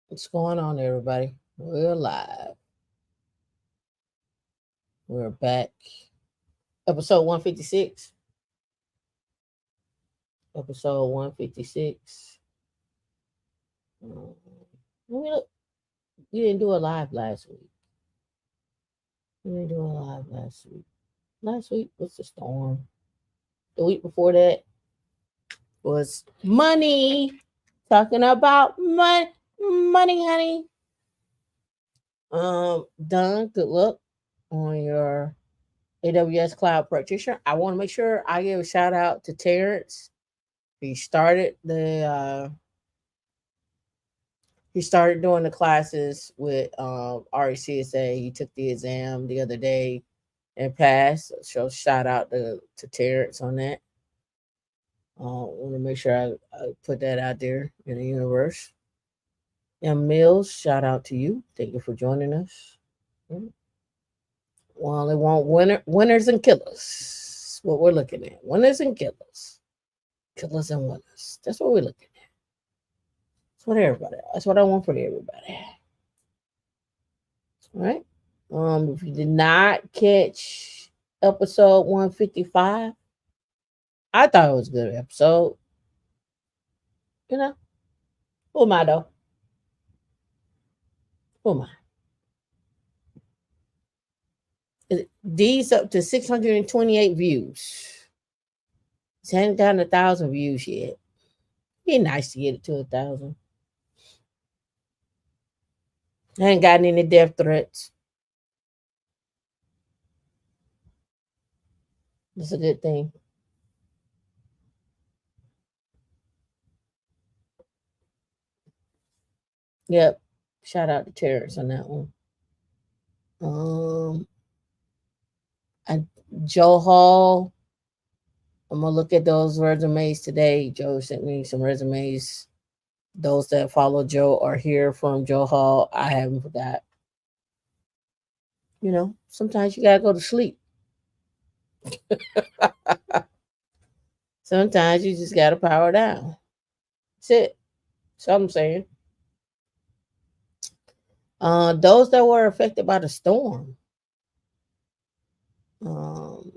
What's going on, everybody? We're live. We're back. Episode 156. Episode 156. Let me look. You didn't do a live last week. You didn't do a live last week. Last week was the storm. The week before that was money. Talking about money, honey. Done. Good luck on your AWS Cloud Practitioner. I want to make sure I give a shout out to Terrence. He started the he started doing the classes with RECSA. He took the exam the other day and passed. So shout out to Terrence on that. Want to make sure I put that out there in the universe. And Mills, shout out to you. Thank you for joining us. Well, they want winners and killers. What we're looking at. Winners and killers. Killers and winners. That's what we're looking at. That's what everybody. That's what I want for everybody. All right. If you did not catch episode 155, I thought it was a good episode. You know, who am I though? Who am I? These up to 628 views. It hasn't gotten 1,000 views yet. Be nice to get it to 1,000. I ain't gotten any death threats. That's a good thing. Yep. Shout out to Terrence on that one. And Joe Hall. I'm gonna look at those resumes today. Joe sent me some resumes. Those that follow Joe are here from Joe Hall. I haven't forgot. You know, sometimes you gotta go to sleep. Sometimes you just gotta power down. That's it. That's all I'm saying. Those that were affected by the storm. Um,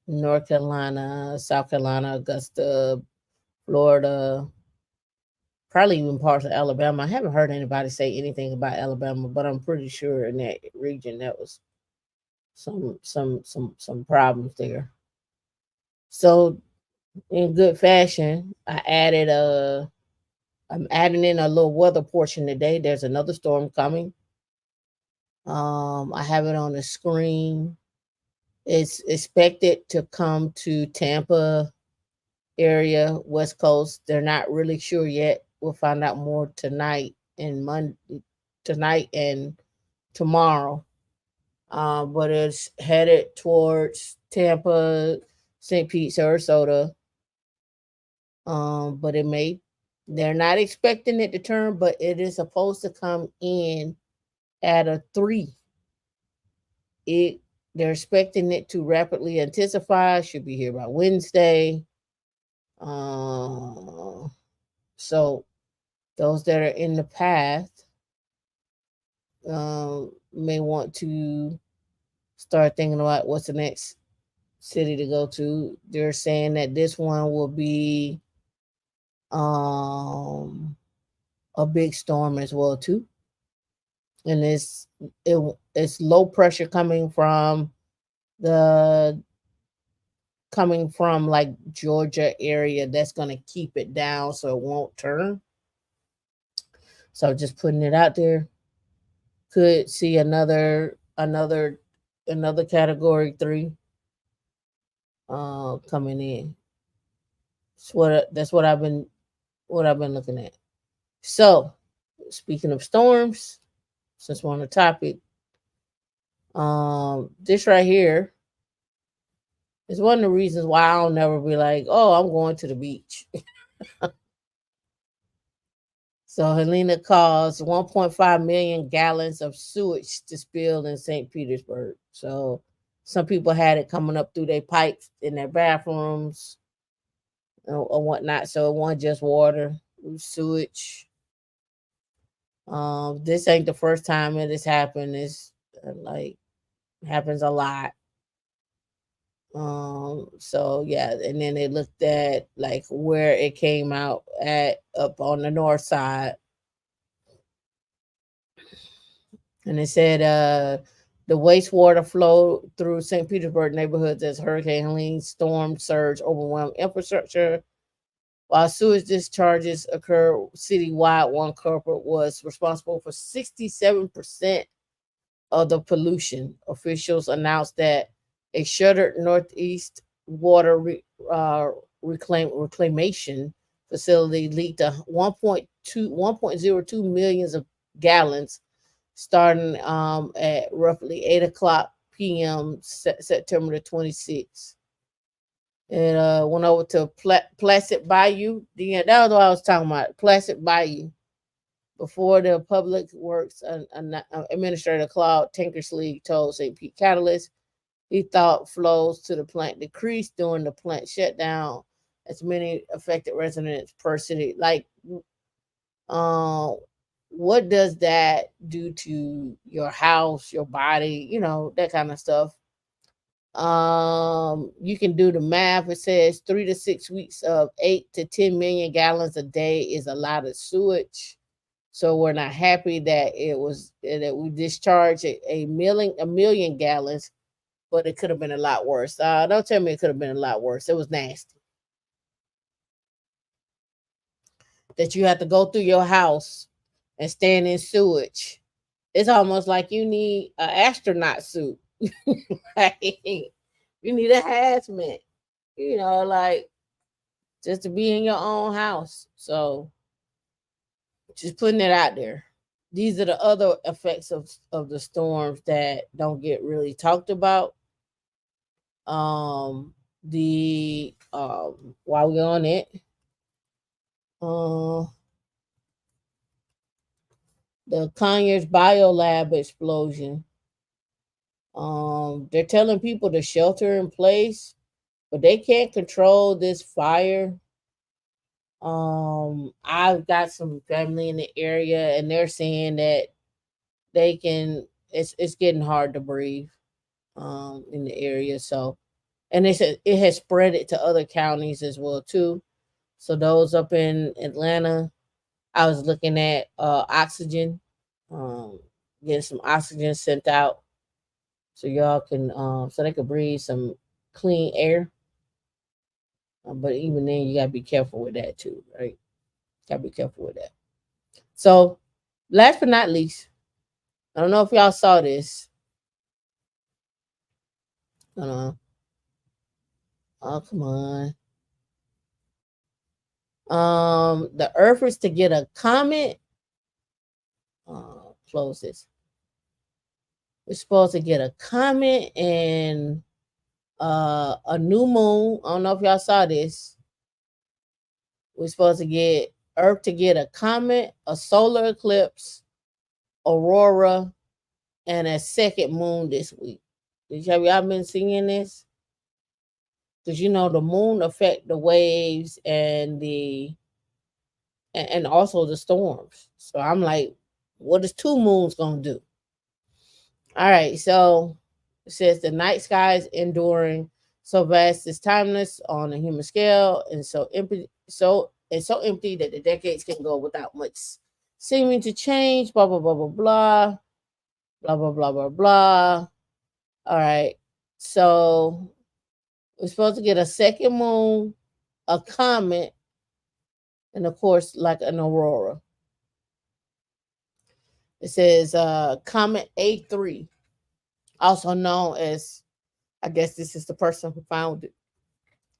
North Carolina, South Carolina, Augusta, Florida, probably even parts of Alabama. I haven't heard anybody say anything about Alabama, but I'm pretty sure in that region that was some problems there. So in good fashion, I'm adding in a little weather portion today. There's another storm coming. I have it on the screen. It's expected to come to Tampa area, West Coast. They're not really sure yet. We'll find out more tonight and tomorrow. But it's headed towards Tampa, St. Pete, Sarasota. But they're not expecting it to turn, but it is supposed to come in at a 3. It They're expecting it to rapidly intensify. Should be here by Wednesday. So those that are in the path may want to start thinking about what's the next city to go to. They're saying that this one will be a big storm as well too, and it's low pressure the coming from like Georgia area that's going to keep it down so it won't turn. So just putting it out there. Could see another category 3 coming in. That's what I've been looking at. So speaking of storms, since we're on the topic, this right here is one of the reasons why I'll never be like, oh, I'm going to the beach. So Helena caused 1.5 million gallons of sewage to spill in St. Petersburg. So some people had it coming up through their pipes in their bathrooms or whatnot. So it wasn't just water, it was sewage. This ain't the first time it has happened. It's like happens a lot. So yeah, and then they looked at like where it came out at up on the north side, and it said the wastewater flow through St. Petersburg neighborhoods as Hurricane Helene storm surge overwhelmed infrastructure. While sewage discharges occur citywide, one culprit was responsible for 67% of the pollution. Officials announced that a shuttered Northeast water reclamation facility leaked a 1.02 millions of gallons starting at roughly 8 o'clock p.m. September the 26th. And went over to Placid Bayou. Yeah, that was what I was talking about. Placid Bayou. Before the Public Works Administrator Claude Tankersley told St. Pete Catalyst, he thought flows to the plant decreased during the plant shutdown, as many affected residents per city. Like, uh, what does that do to your house, your body, that kind of stuff? You can do the math. It says 3 to 6 weeks of 8 to 10 million gallons a day is a lot of sewage. So we're not happy that we discharged a million gallons, but it could have been a lot worse. Don't tell me it could have been a lot worse. It was nasty. That you have to go through your house and stand in sewage. It's almost like you need an astronaut suit. Like, you need a hazmat, like just to be in your own house. So just putting it out there. These are the other effects of the storms that don't get really talked about. The While we're on it, uh, the Conyers Biolab explosion. They're telling people to shelter in place, but they can't control this fire. I've got some family in the area, and they're saying that they can. It's getting hard to breathe. In the area, so and it has spread it to other counties as well too. So those up in Atlanta, I was looking at oxygen, um, getting some oxygen sent out so y'all can so they could breathe some clean air. But even then, you gotta be careful with that too, right? Gotta be careful with that. So, last but not least, I don't know if y'all saw this. Uh, oh, come on. The Earth is to get a comet. Close this. We're supposed to get a comet and a new moon. I don't know if y'all saw this. We're supposed to get Earth to get a comet, a solar eclipse, aurora, and a second moon this week. Have y'all been seeing this? Because the moon affect the waves and also the storms. So I'm like, what is two moons gonna do? All right, so it says the night sky is enduring so vast is timeless on a human scale, and so empty, so empty that the decades can go without much seeming to change. Blah blah blah blah blah blah blah blah blah blah. All right, so we're supposed to get a second moon, a comet, and of course, like an aurora. It says Comet A3, also known as, I guess this is the person who found it.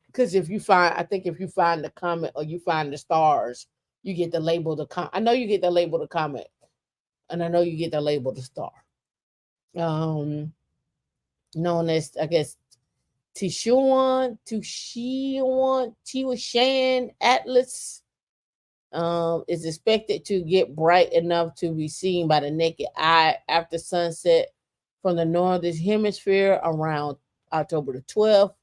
Because I think if you find the comet or you find the stars, you get the label the comet. I know you get the label the comet, and I know you get the label the star. Um, Known as, I guess, Tiwashan Atlas. Is expected to get bright enough to be seen by the naked eye after sunset from the northern hemisphere around October the 12th,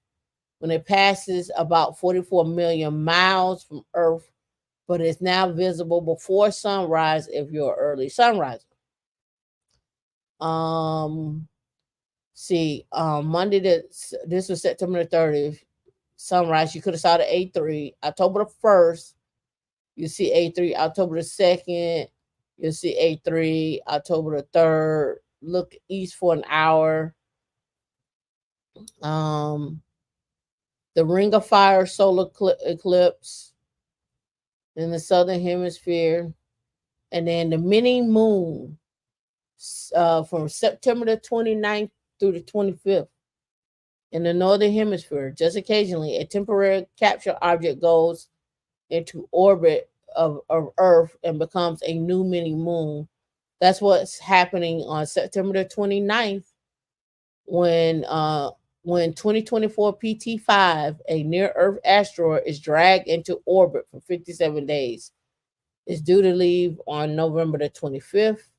when it passes about 44 million miles from Earth. but it's now visible before sunrise if you're early sunriser. Monday this was September the 30th. Sunrise, you could have saw the A3. October the 1st, you see A3. October the 2nd, you'll see A3. October the 3rd, look east for an hour. The Ring of Fire solar eclipse in the southern hemisphere, and then the mini moon from September the 29th through the 25th in the northern hemisphere. Just occasionally, a temporary capture object goes into orbit of Earth and becomes a new mini moon. That's what's happening on September the 29th when 2024 PT5, a near-Earth asteroid, is dragged into orbit for 57 days. It's due to leave on November the 25th.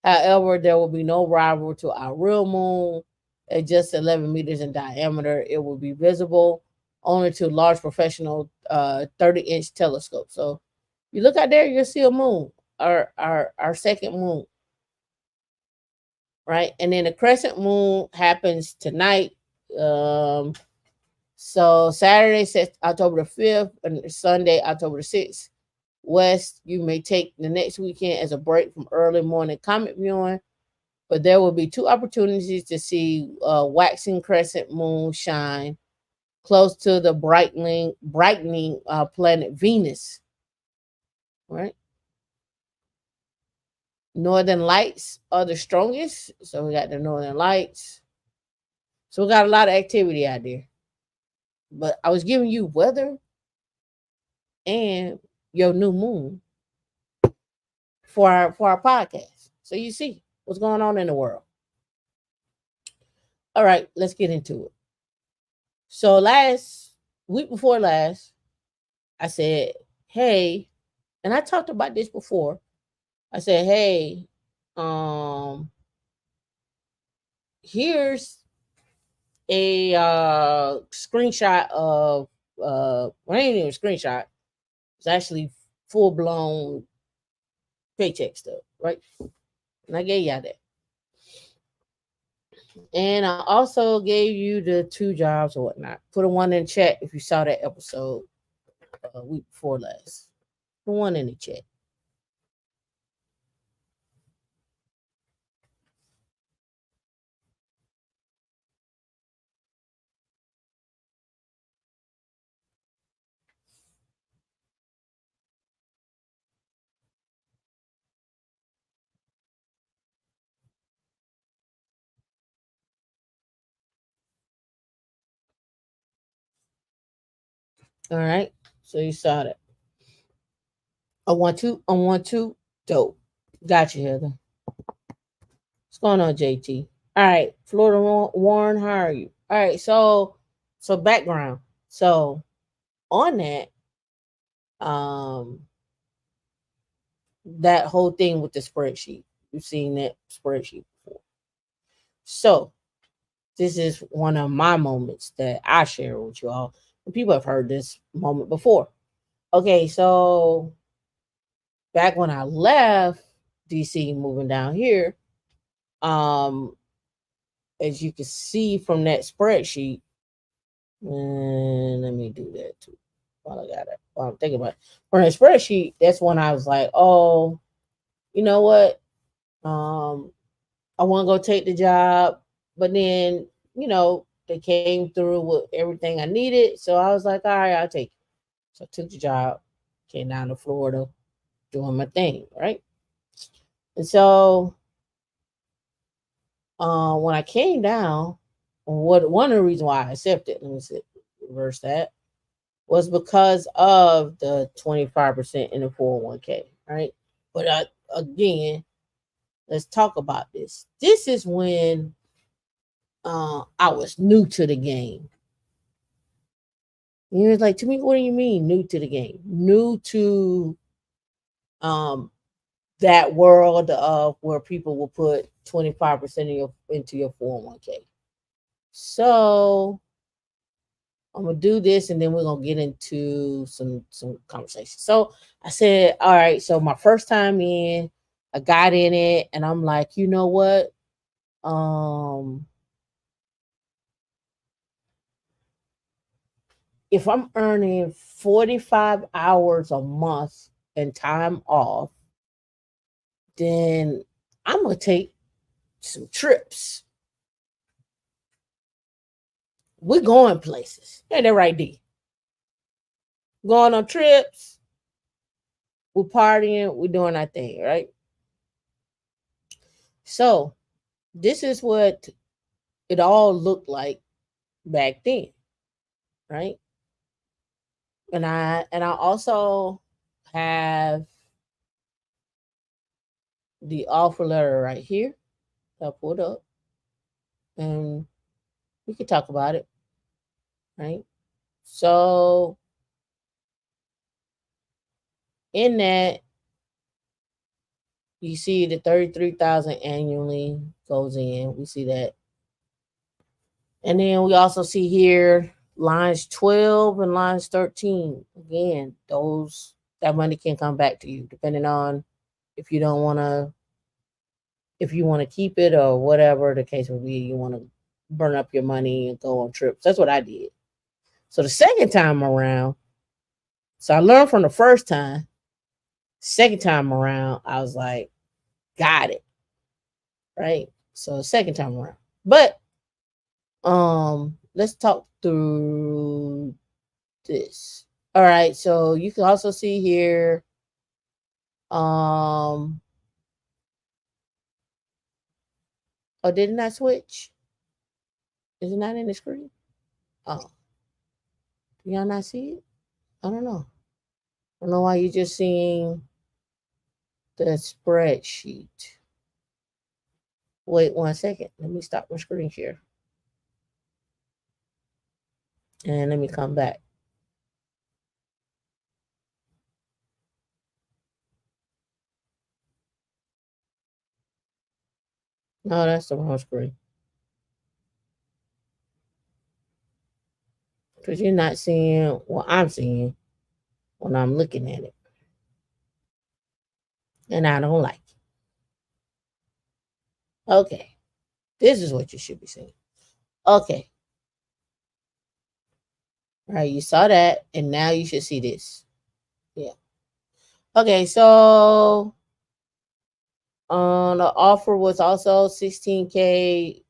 However, there will be no rival to our real moon. At just 11 meters in diameter, it will be visible only to large professional 30-inch telescopes. So you look out there, you'll see a moon, our second moon, right? And then the crescent moon happens tonight. So Saturday, October the 5th, and Sunday, October the 6th. West, you may take the next weekend as a break from early morning comet viewing, but there will be two opportunities to see waxing crescent moon shine close to the brightening planet Venus. Right? Northern lights are the strongest, so we got the northern lights. So we got a lot of activity out there. But I was giving you weather and your new moon for our podcast, so you see what's going on in the world. All right, let's get into it. So week before last, I said, hey, and I talked about this before. I said, hey, here's a screenshot of well, it ain't even a screenshot. It's actually full blown paycheck stuff, right? And I gave y'all that. And I also gave you the 2 jobs or whatnot. Put a 1 in chat if you saw that episode week before last. Put 1 in the chat. All right. So you saw that. I want to. Dope. Got you, Heather. What's going on, JT? All right. Florida Warren, how are you? All right. So background. So on that, that whole thing with the spreadsheet. You've seen that spreadsheet before. So this is one of my moments that I share with you all. And people have heard this moment before. Okay, so back when I left DC moving down here, as you can see from that spreadsheet, and let me do that too while I got it. While I'm thinking about it. On that spreadsheet, that's when I was like, oh, you know what? I want to go take the job, but then, they came through with everything I needed. So I was like, all right, I'll take it. So I took the job, came down to Florida, doing my thing, right? And so when I came down, one of the reasons why I accepted, let me reverse that, was because of the 25% in the 401k, right? But again, let's talk about this. This is when I was new to the game. And he was like, to me, what do you mean new to the game? New to that world of where people will put 25% into your 401k. So I'm gonna do this, and then we're gonna get into some conversation. So I said, all right. So my first time in, I got in it, and I'm like, you know what? Um, if I'm earning 45 hours a month and time off, then I'm gonna take some trips. We're going places. Ain't that right, D? Going on trips, we're partying, we're doing our thing, right? So this is what it all looked like back then, right? And I also have the offer letter right here. I pulled up, and we could talk about it, right? So in that, you see the 33,000 annually goes in. We see that. And then we also see here lines 12 and lines 13. Again, that money can come back to you depending on if you don't want to, if you want to keep it or whatever the case may be. You want to burn up your money and go on trips. That's what I did. So the second time around, so I learned from the first time. Second time around, I was like, got it. Right. So second time around. But let's talk through this. All right, so you can also see here oh, did it not switch? Is it not in the screen? Oh, do y'all not see it? I don't know. I don't know why you're just seeing the spreadsheet. Wait 1 second. Let me stop my screen share. And let me come back. No, that's the wrong screen. Because you're not seeing what I'm seeing when I'm looking at it. And I don't like it. Okay. This is what you should be seeing. Okay. All right, you saw that, and now you should see this. Yeah. Okay, so the offer was also 16K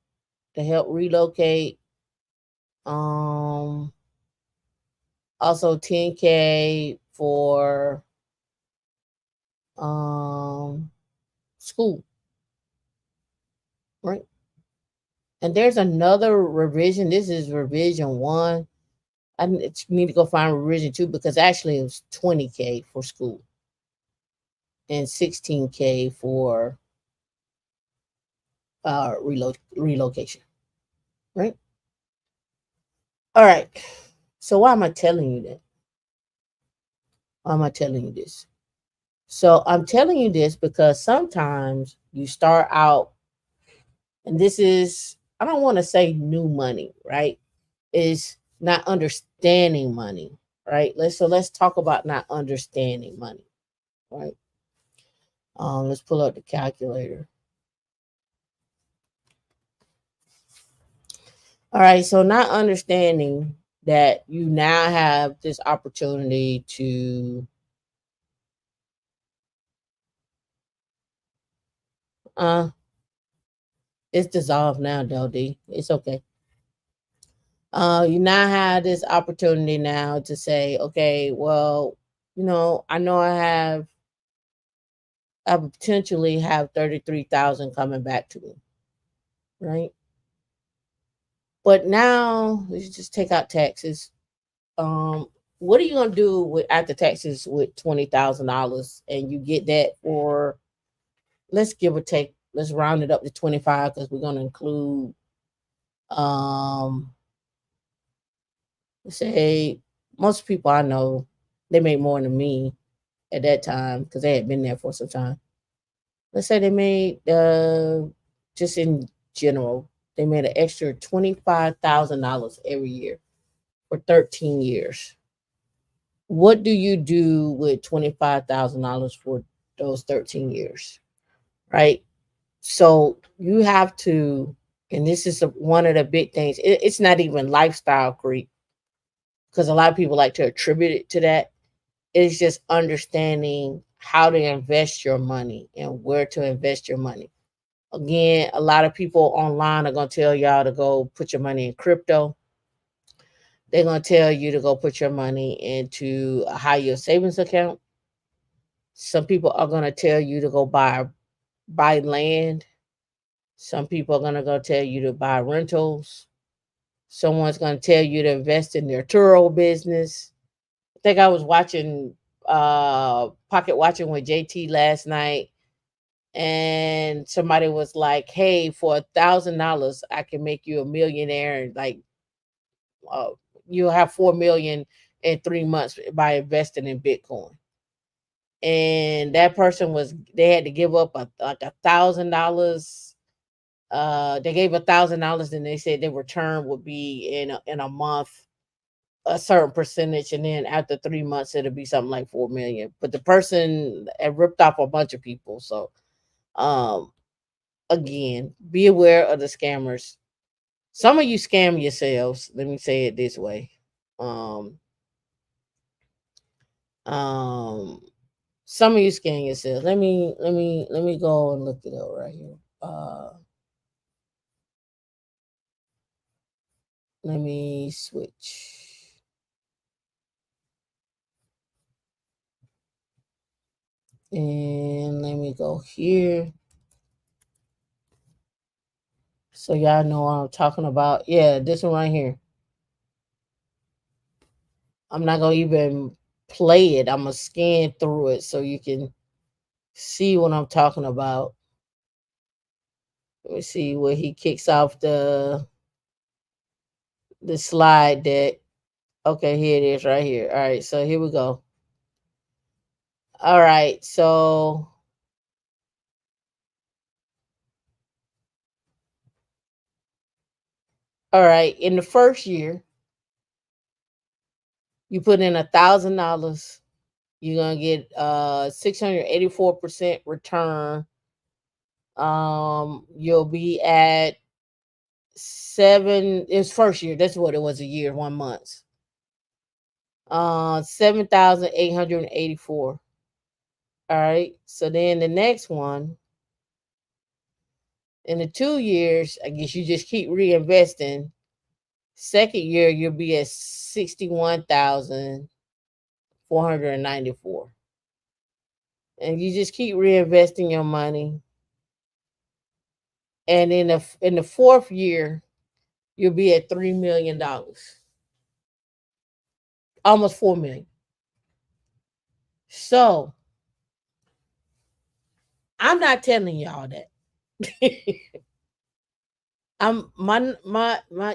to help relocate. Also 10K for school, right? And there's another revision. This is revision 1. I need to go find revision 2 because actually it was 20K for school and 16K for relocation, right? All right. So why am I telling you that? Why am I telling you this? So I'm telling you this because sometimes you start out, and this is, I don't want to say new money, right? Is not understanding money, right? Let's talk about not understanding money, right? Let's pull up the calculator. All right, so not understanding that you now have this opportunity to it's dissolved now, though, D. It's okay. You now have this opportunity now to say, okay, well, I know I potentially have 33,000 coming back to me, right? But now let's just take out taxes. What are you gonna do with after taxes with $20,000, and you get that for, let's give or take, let's round it up to 25 because we're gonna include say most people I know, they made more than me at that time because they had been there for some time. Let's say they made just in general, they made an extra $25,000 every year. for 13 years. What do you do with $25,000 for those 13 years? Right? So you have to, and this is one of the big things. It's not even lifestyle creep because a lot of people like to attribute it to that. It's just understanding how to invest your money and where to invest your money. Again, a lot of people online are going to tell y'all to go put your money in crypto. They're going to tell you to go put your money into a high yield savings account. Some people are going to tell you to go buy land. Some people are going to go tell you to buy rentals. Someone's going to tell you to invest in their Turo business. I think I was watching pocket watching with JT last night, and somebody was like, "Hey, for $1,000, I can make you a millionaire, and like uh, you'll have 4 million in 3 months by investing in Bitcoin." And that person they had to give up like $1,000. They gave $1,000, and they said their return would be in a month a certain percentage, and then after 3 months it'll be something like 4 million. But the person had ripped off a bunch of people. So um again, be aware of the scammers. Some of you scam yourselves. Let me say it this way. Um um some of you scam yourselves. Let me go and look it up right here. Let me switch. And let me go here. So y'all know what I'm talking about. Yeah, this one right here. I'm not gonna even play it. I'm gonna scan through it so you can see what I'm talking about. Let me see where he kicks off the slide deck. Okay, here it is right here. All right, so here we go. All right, so all right, in the first year, you put in $1,000, you're gonna get 684% return. You'll be at it's first year, that's what it was, a year, 1 month. 7,884. All right. So then the next one, in the 2 years, I guess you just keep reinvesting. Second year, you'll be at 61,494. And you just keep reinvesting your money. And in the fourth year, you'll be at $3 million. Almost 4 million. So I'm not telling y'all that. I'm my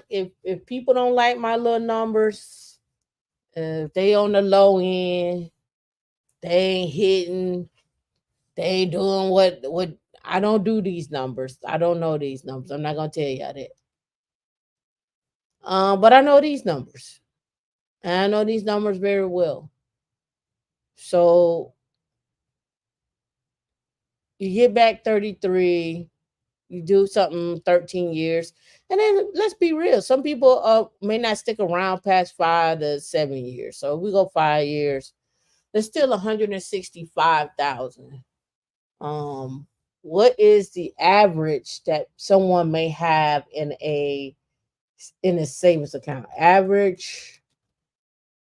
if people don't like my little numbers, if they on the low end, they ain't hitting, they ain't doing what I don't do these numbers. I don't know these numbers. I'm not gonna tell y'all that. But I know these numbers. And I know these numbers very well. So you get back 33, you do something 13 years, and then let's be real. Some people may not stick around past 5 to 7 years. So if we go 5 years, there's still 165,000. What is the average that someone may have in a savings account? Average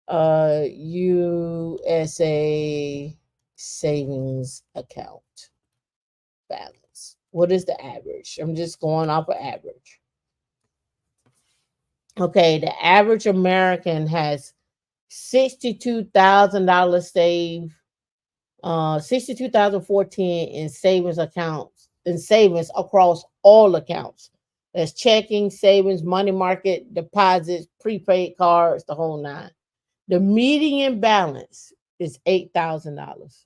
USA savings account balance. What is the average? I'm just going off of average. Okay, the average American has $62,000 saved, 62,014 in savings accounts, in savings across all accounts. That's checking, savings, money market, deposits, prepaid cards, the whole nine. The median balance is $8,000.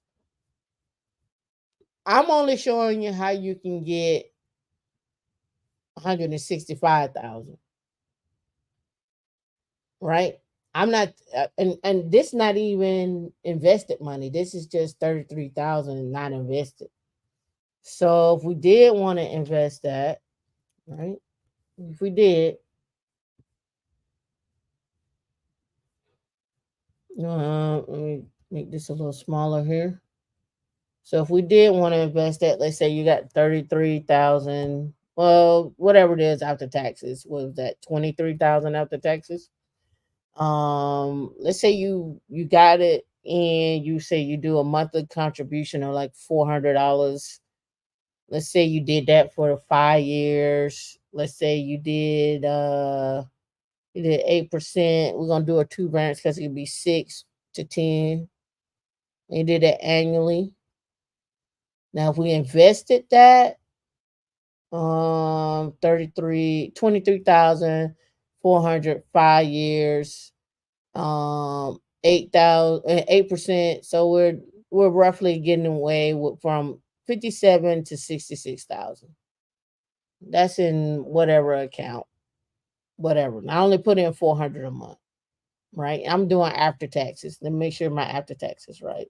I'm only showing you how you can get 165,000, right? I'm not, and this not even invested money. This is just 33,000 not invested. So if we did want to invest that, right? If we did, let me make this a little smaller here. So if we did want to invest that, let's say you got 33,000, well, whatever it is after taxes, what was that, 23,000 after taxes? Let's say you got it and you say you do a monthly contribution of like $400. Let's say you did that for 5 years. Let's say you did 8%. We're gonna do a two branch because it could be 6 to 10. And you did it annually. Now if we invested that 23,400 5 years, 8%. So we're roughly getting away from 57 to 66,000. That's in whatever account, whatever. I only put in 400 a month, right? I'm doing after taxes. Let me make sure my after taxes right.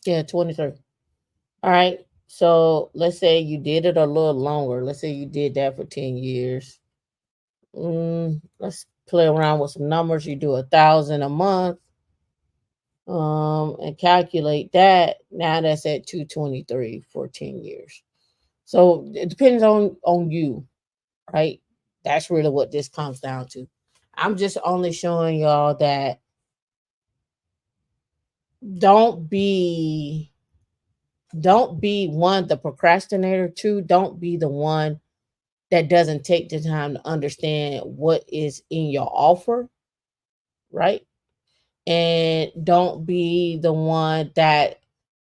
Yeah, 23. All right. So let's say you did it a little longer. Let's say you did that for 10 years. Let's play around with some numbers. You do 1,000 a month, and calculate that. Now that's at 223 for 10 years. So it depends on you, right? That's really what this comes down to. I'm just only showing y'all that don't be don't be one the procrastinator, two don't be the one that doesn't take the time to understand what is in your offer, right? And don't be the one that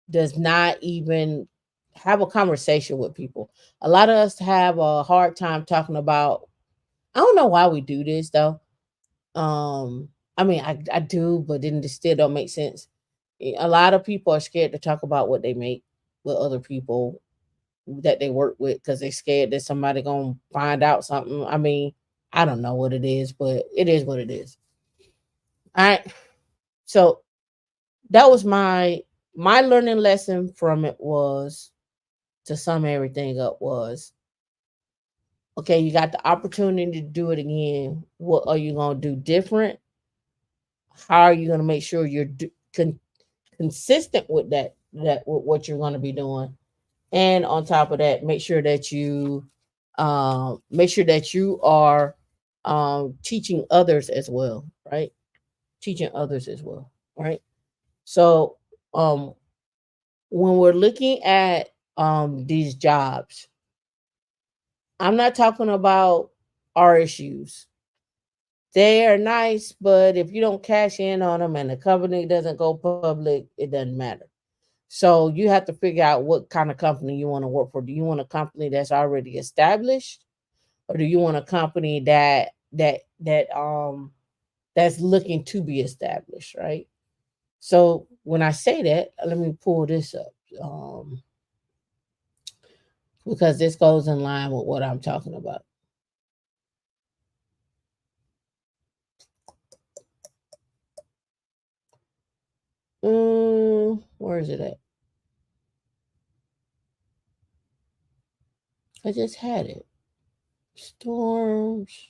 does not even have a conversation with people. A lot of us have a hard time talking about, I don't know why we do this though. I mean I do, but then it still don't make sense. A lot of people are scared to talk about what they make with other people that they work with because they're scared that somebody gonna find out something. I mean, I don't know what it is, but it is what it is. All right. So that was my learning lesson from it was, to sum everything up, was okay, you got the opportunity to do it again. What are you going to do different? How are you going to make sure you're consistent with that with what you're going to be doing? And on top of that, make sure that you are teaching others as well, right? Teaching others as well, right? So um when we're looking at these jobs, I'm not talking about RSUs. They are nice, but if you don't cash in on them and the company doesn't go public, it doesn't matter. So you have to figure out what kind of company you want to work for. Do you want a company that's already established, or do you want a company that's looking to be established, right? So when I say that, let me pull this up, because this goes in line with what I'm talking about. Where is it at? I just had it. Storms.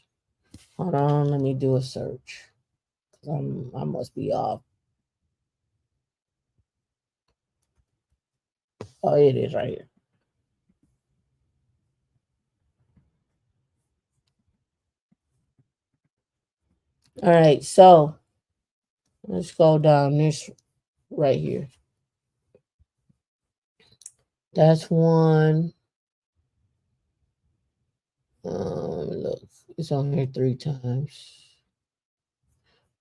Hold on, let me do a search. I must be off. Oh, it is right here. All right, so let's go down this right here. That's one. Look, it's on here 3 times.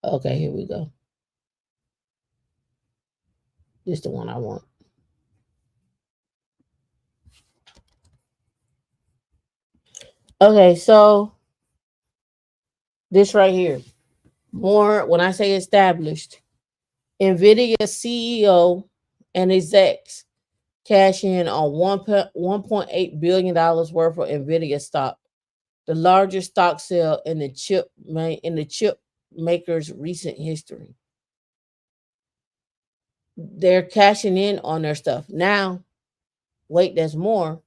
Okay, here we go. This is the one I want. Okay, so this right here. More when I say established, NVIDIA CEO and execs cash in on $1.8 billion worth of Nvidia stock, the largest stock sale in the chip maker's recent history. They're cashing in on their stuff. Now, wait, there's more.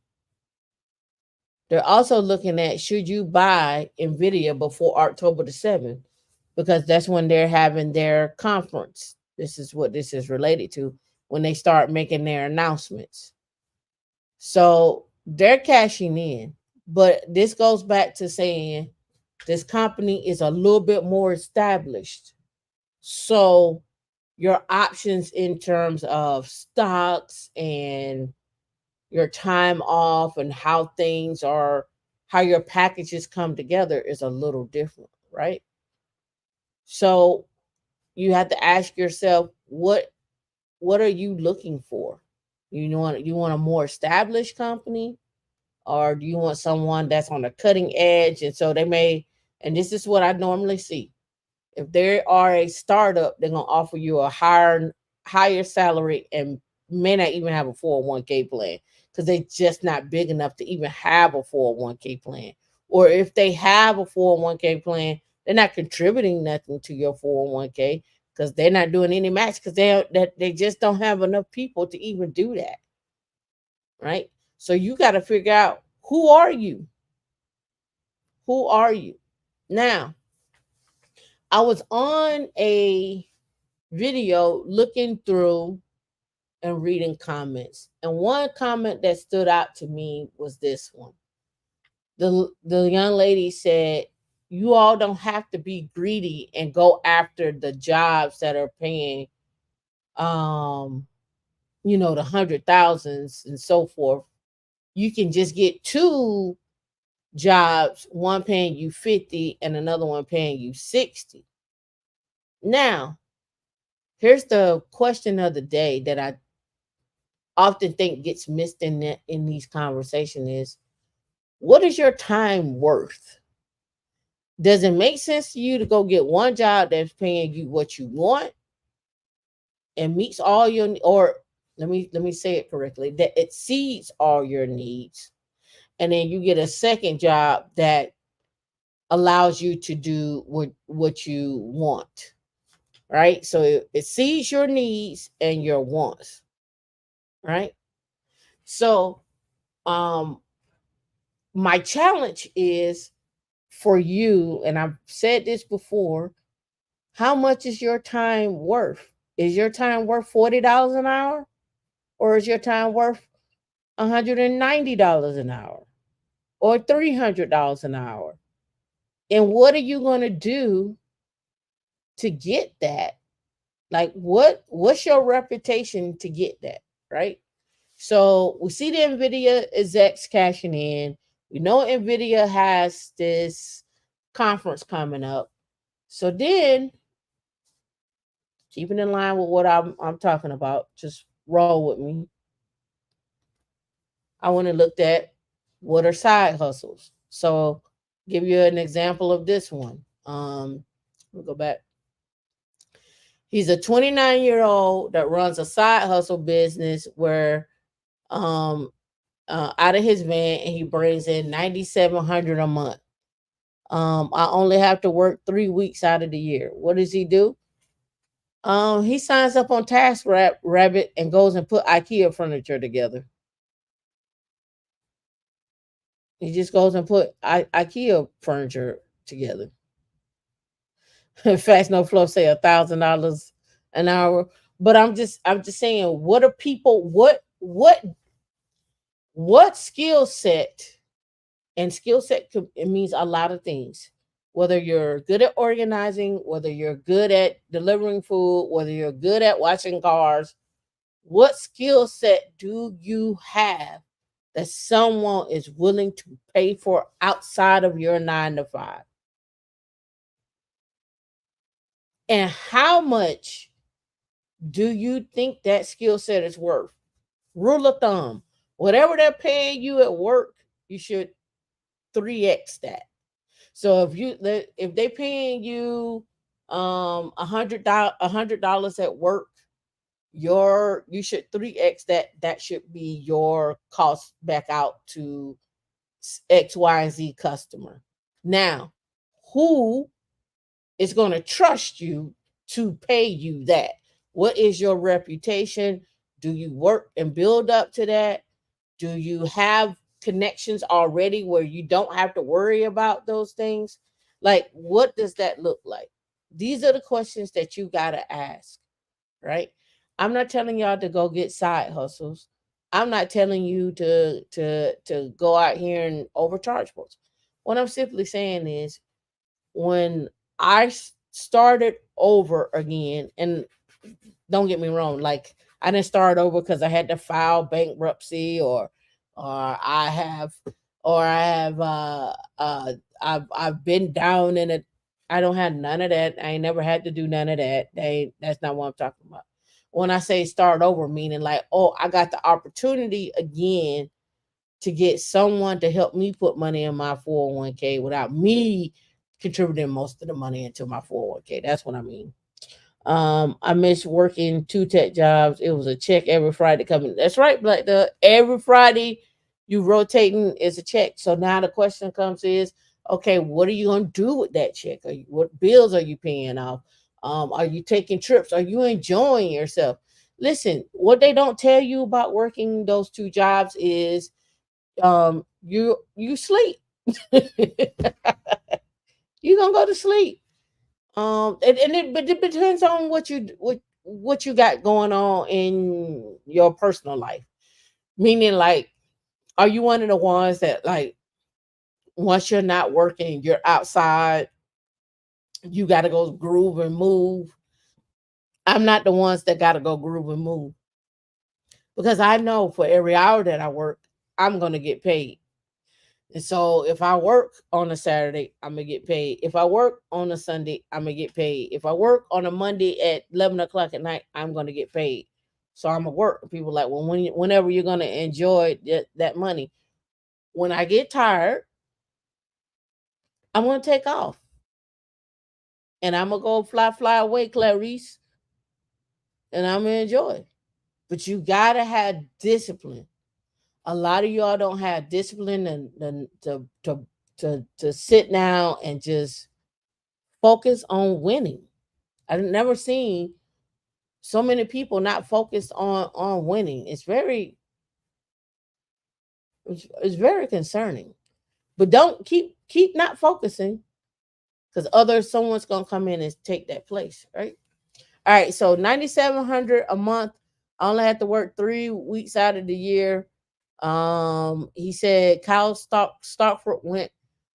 They're also looking at, should you buy Nvidia before October the 7th, because that's when they're having their conference. This is what this is related to, when they start making their announcements. So they're cashing in. But this goes back to saying this company is a little bit more established. So your options in terms of stocks and your time off and how things are, how your packages come together is a little different, right? So you have to ask yourself, what are you looking for? You want a more established company, or do you want someone that's on the cutting edge? And so they may, and this is what I normally see. If they are a startup, they're gonna offer you a higher salary and may not even have a 401k plan, because they're just not big enough to even have a 401k plan. Or if they have a 401k plan, they're not contributing nothing to your 401k, because they're not doing any match, because they just don't have enough people to even do that, right? So you got to figure out, who are you? Who are you? Now, I was on a video looking through and reading comments. And one comment that stood out to me was this one. The young lady said, you all don't have to be greedy and go after the jobs that are paying the 100,000s and so forth. You can just get two jobs, one paying you 50 and another one paying you 60. Now, here's the question of the day that I often think gets missed in these conversations is, what is your time worth? Does it make sense to you to go get one job that's paying you what you want and meets all your, or let me say it correctly, that exceeds all your needs, and then you get a second job that allows you to do what you want, right? So it exceeds your needs and your wants, right? So um my challenge is for you, and I've said this before, how much is your time worth? Is your time worth $40 an hour? Or is your time worth $190 an hour? Or $300 an hour? And what are you going to do to get that? Like, what's your reputation to get that, right? So we see the Nvidia execs cashing in. We know Nvidia has this conference coming up. So then, keeping in line with what I'm talking about, just roll with me. I want to look at, what are side hustles. So give you an example of this one. We'll go back. He's a 29-year-old that runs a side hustle business where out of his van, and he brings in 9,700 a month. I only have to work 3 weeks out of the year. What does he do? He signs up on Rabbit and goes and put IKEA furniture together. He just goes and put IKEA furniture together. Fast No Flow say $1,000 an hour. But I'm just saying, what are people, what skill set, and skill set it means a lot of things. Whether you're good at organizing, whether you're good at delivering food, whether you're good at washing cars, what skill set do you have that someone is willing to pay for outside of your 9 to 5? And how much do you think that skill set is worth? Rule of thumb, whatever they're paying you at work, you should 3x that. So if they paying you $100 at work, you should 3x that. That should be your cost back out to X, Y, and Z customer. Now, who is going to trust you to pay you that? What is your reputation? Do you work and build up to that? Do you have connections already where you don't have to worry about those things? Like, what does that look like? These are the questions that you got to ask, right? I'm not telling y'all to go get side hustles. I'm not telling you to go out here and overcharge folks. What I'm simply saying is, when I started over again, and don't get me wrong, like, I didn't start over because I had to file bankruptcy, or I have or I have I've been down in it. I don't have none of that. I ain't never had to do none of that. That's not what I'm talking about. When I say start over, meaning like, oh, I got the opportunity again to get someone to help me put money in my 401k without me contributing most of the money into my 401k. That's what I mean. I miss working two tech jobs. It was a check every Friday coming. That's right, Black Duck. Every Friday you rotating is a check. So now the question comes is, okay, what are you gonna do with that check? What bills are you paying off? Are you taking trips? Are you enjoying yourself? Listen, what they don't tell you about working those two jobs is you sleep. You gonna go to sleep. But it depends on what you got going on in your personal life. Meaning, like, are you one of the ones that, like, once you're not working, you're outside, you got to go groove and move? I'm not the ones that got to go groove and move, because I know for every hour that I work, I'm gonna get paid. And so if I work on a Saturday, I'm gonna get paid. If I work on a Sunday, I'm gonna get paid. If I work on a Monday at 11 o'clock at night, I'm gonna get paid. So I'm gonna work. People like, well, whenever you're gonna enjoy that money. When I get tired, I'm gonna take off and I'm gonna go fly away, Clarice, and I'm gonna enjoy. But you gotta have discipline. A lot of y'all don't have discipline and to sit down and just focus on winning. I've never seen so many people not focused on winning. It's very concerning. But don't keep not focusing, because someone's gonna come in and take that place, right? All right, so 9,700 a month. I only had to work 3 weeks out of the year. He said Kyle Stockford went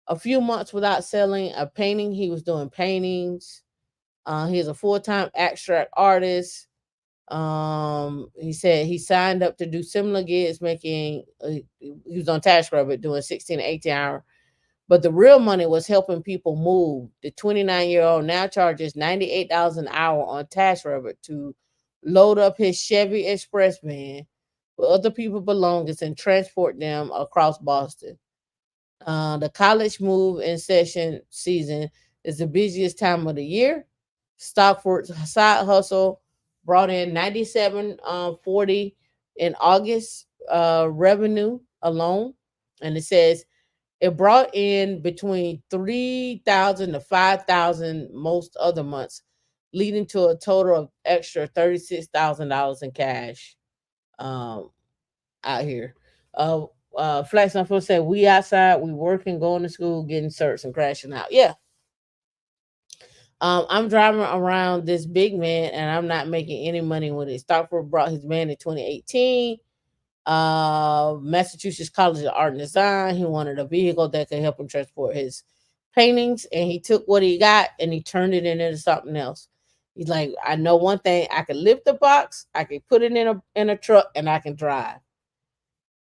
a few months without selling a painting. He was doing paintings. He's a full-time abstract artist. He said he signed up to do similar gigs, making he was on TaskRabbit doing 16 to 18 hour. But the real money was helping people move. The 29-year-old now charges $98 an hour on TaskRabbit to load up his Chevy Express van with other people's belongings and transport them across Boston. The college move in session season is the busiest time of the year. Stockford's side hustle brought in 9740 in August revenue alone, and it says it brought in between 3,000 to 5,000 most other months, leading to a total of extra $36,000 in cash um, out here. Uh, Flex on Foot said, "We outside, we working, going to school, getting certs, and crashing out." Yeah, I'm driving around this big man, and I'm not making any money with it. Stockford brought his van in 2018. Massachusetts College of Art and Design. He wanted a vehicle that could help him transport his paintings, and he took what he got and he turned it into something else. He's like, I know one thing: I can lift the box, I can put it in a truck, and I can drive.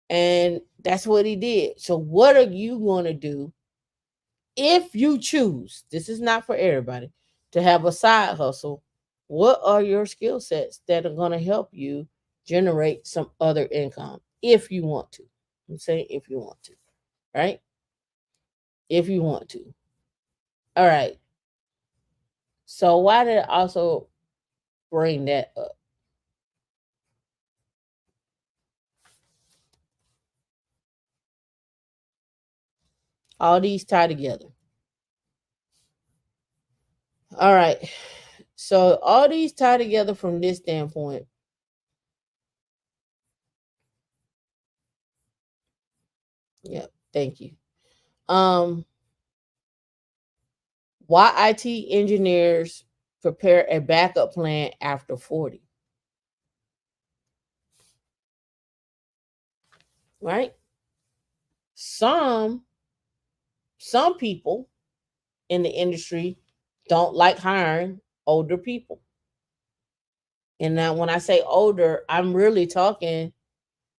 And that's what he did. So, what are you going to do if you choose? This is not for everybody to have a side hustle. What are your skill sets that are going to help you generate some other income if you want to? I'm saying if you want to, right? If you want to. All right. So, why did I also bring that up? All these tie together. All right. So all these tie together from this standpoint. Yep. Thank you. Um, why IT engineers prepare a backup plan after 40, right? Some some people in the industry don't like hiring older people. And now when I say older, I'm really talking,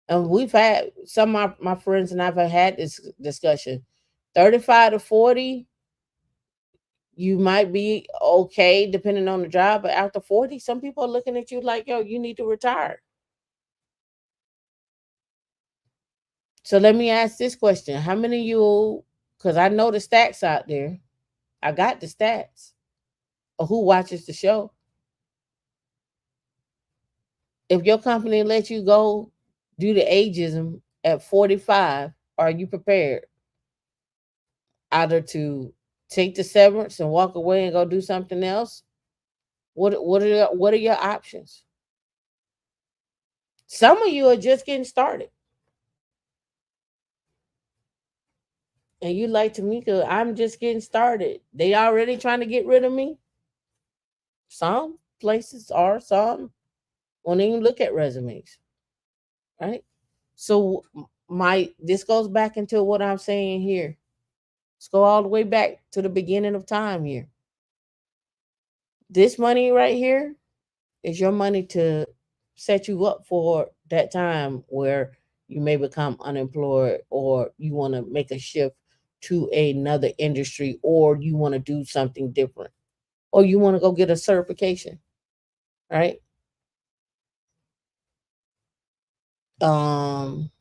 and we've had some of my friends and I've had this discussion. 35 to 40, you might be okay depending on the job, but after 40, some people are looking at you like, yo, you need to retire. So let me ask this question. How many of you, because I know the stats out there, I got the stats of who watches the show. If your company lets you go do the ageism at 45, are you prepared either to take the severance and walk away and go do something else? What are your options? Some of you are just getting started. And you like Tameika, I'm just getting started. They already trying to get rid of me. Some places are, some won't even look at resumes, right? So my this goes back into what I'm saying here. Let's go all the way back to the beginning of time here. This money right here is your money to set you up for that time where you may become unemployed, or you want to make a shift to another industry, or you want to do something different, or you want to go get a certification, right? Um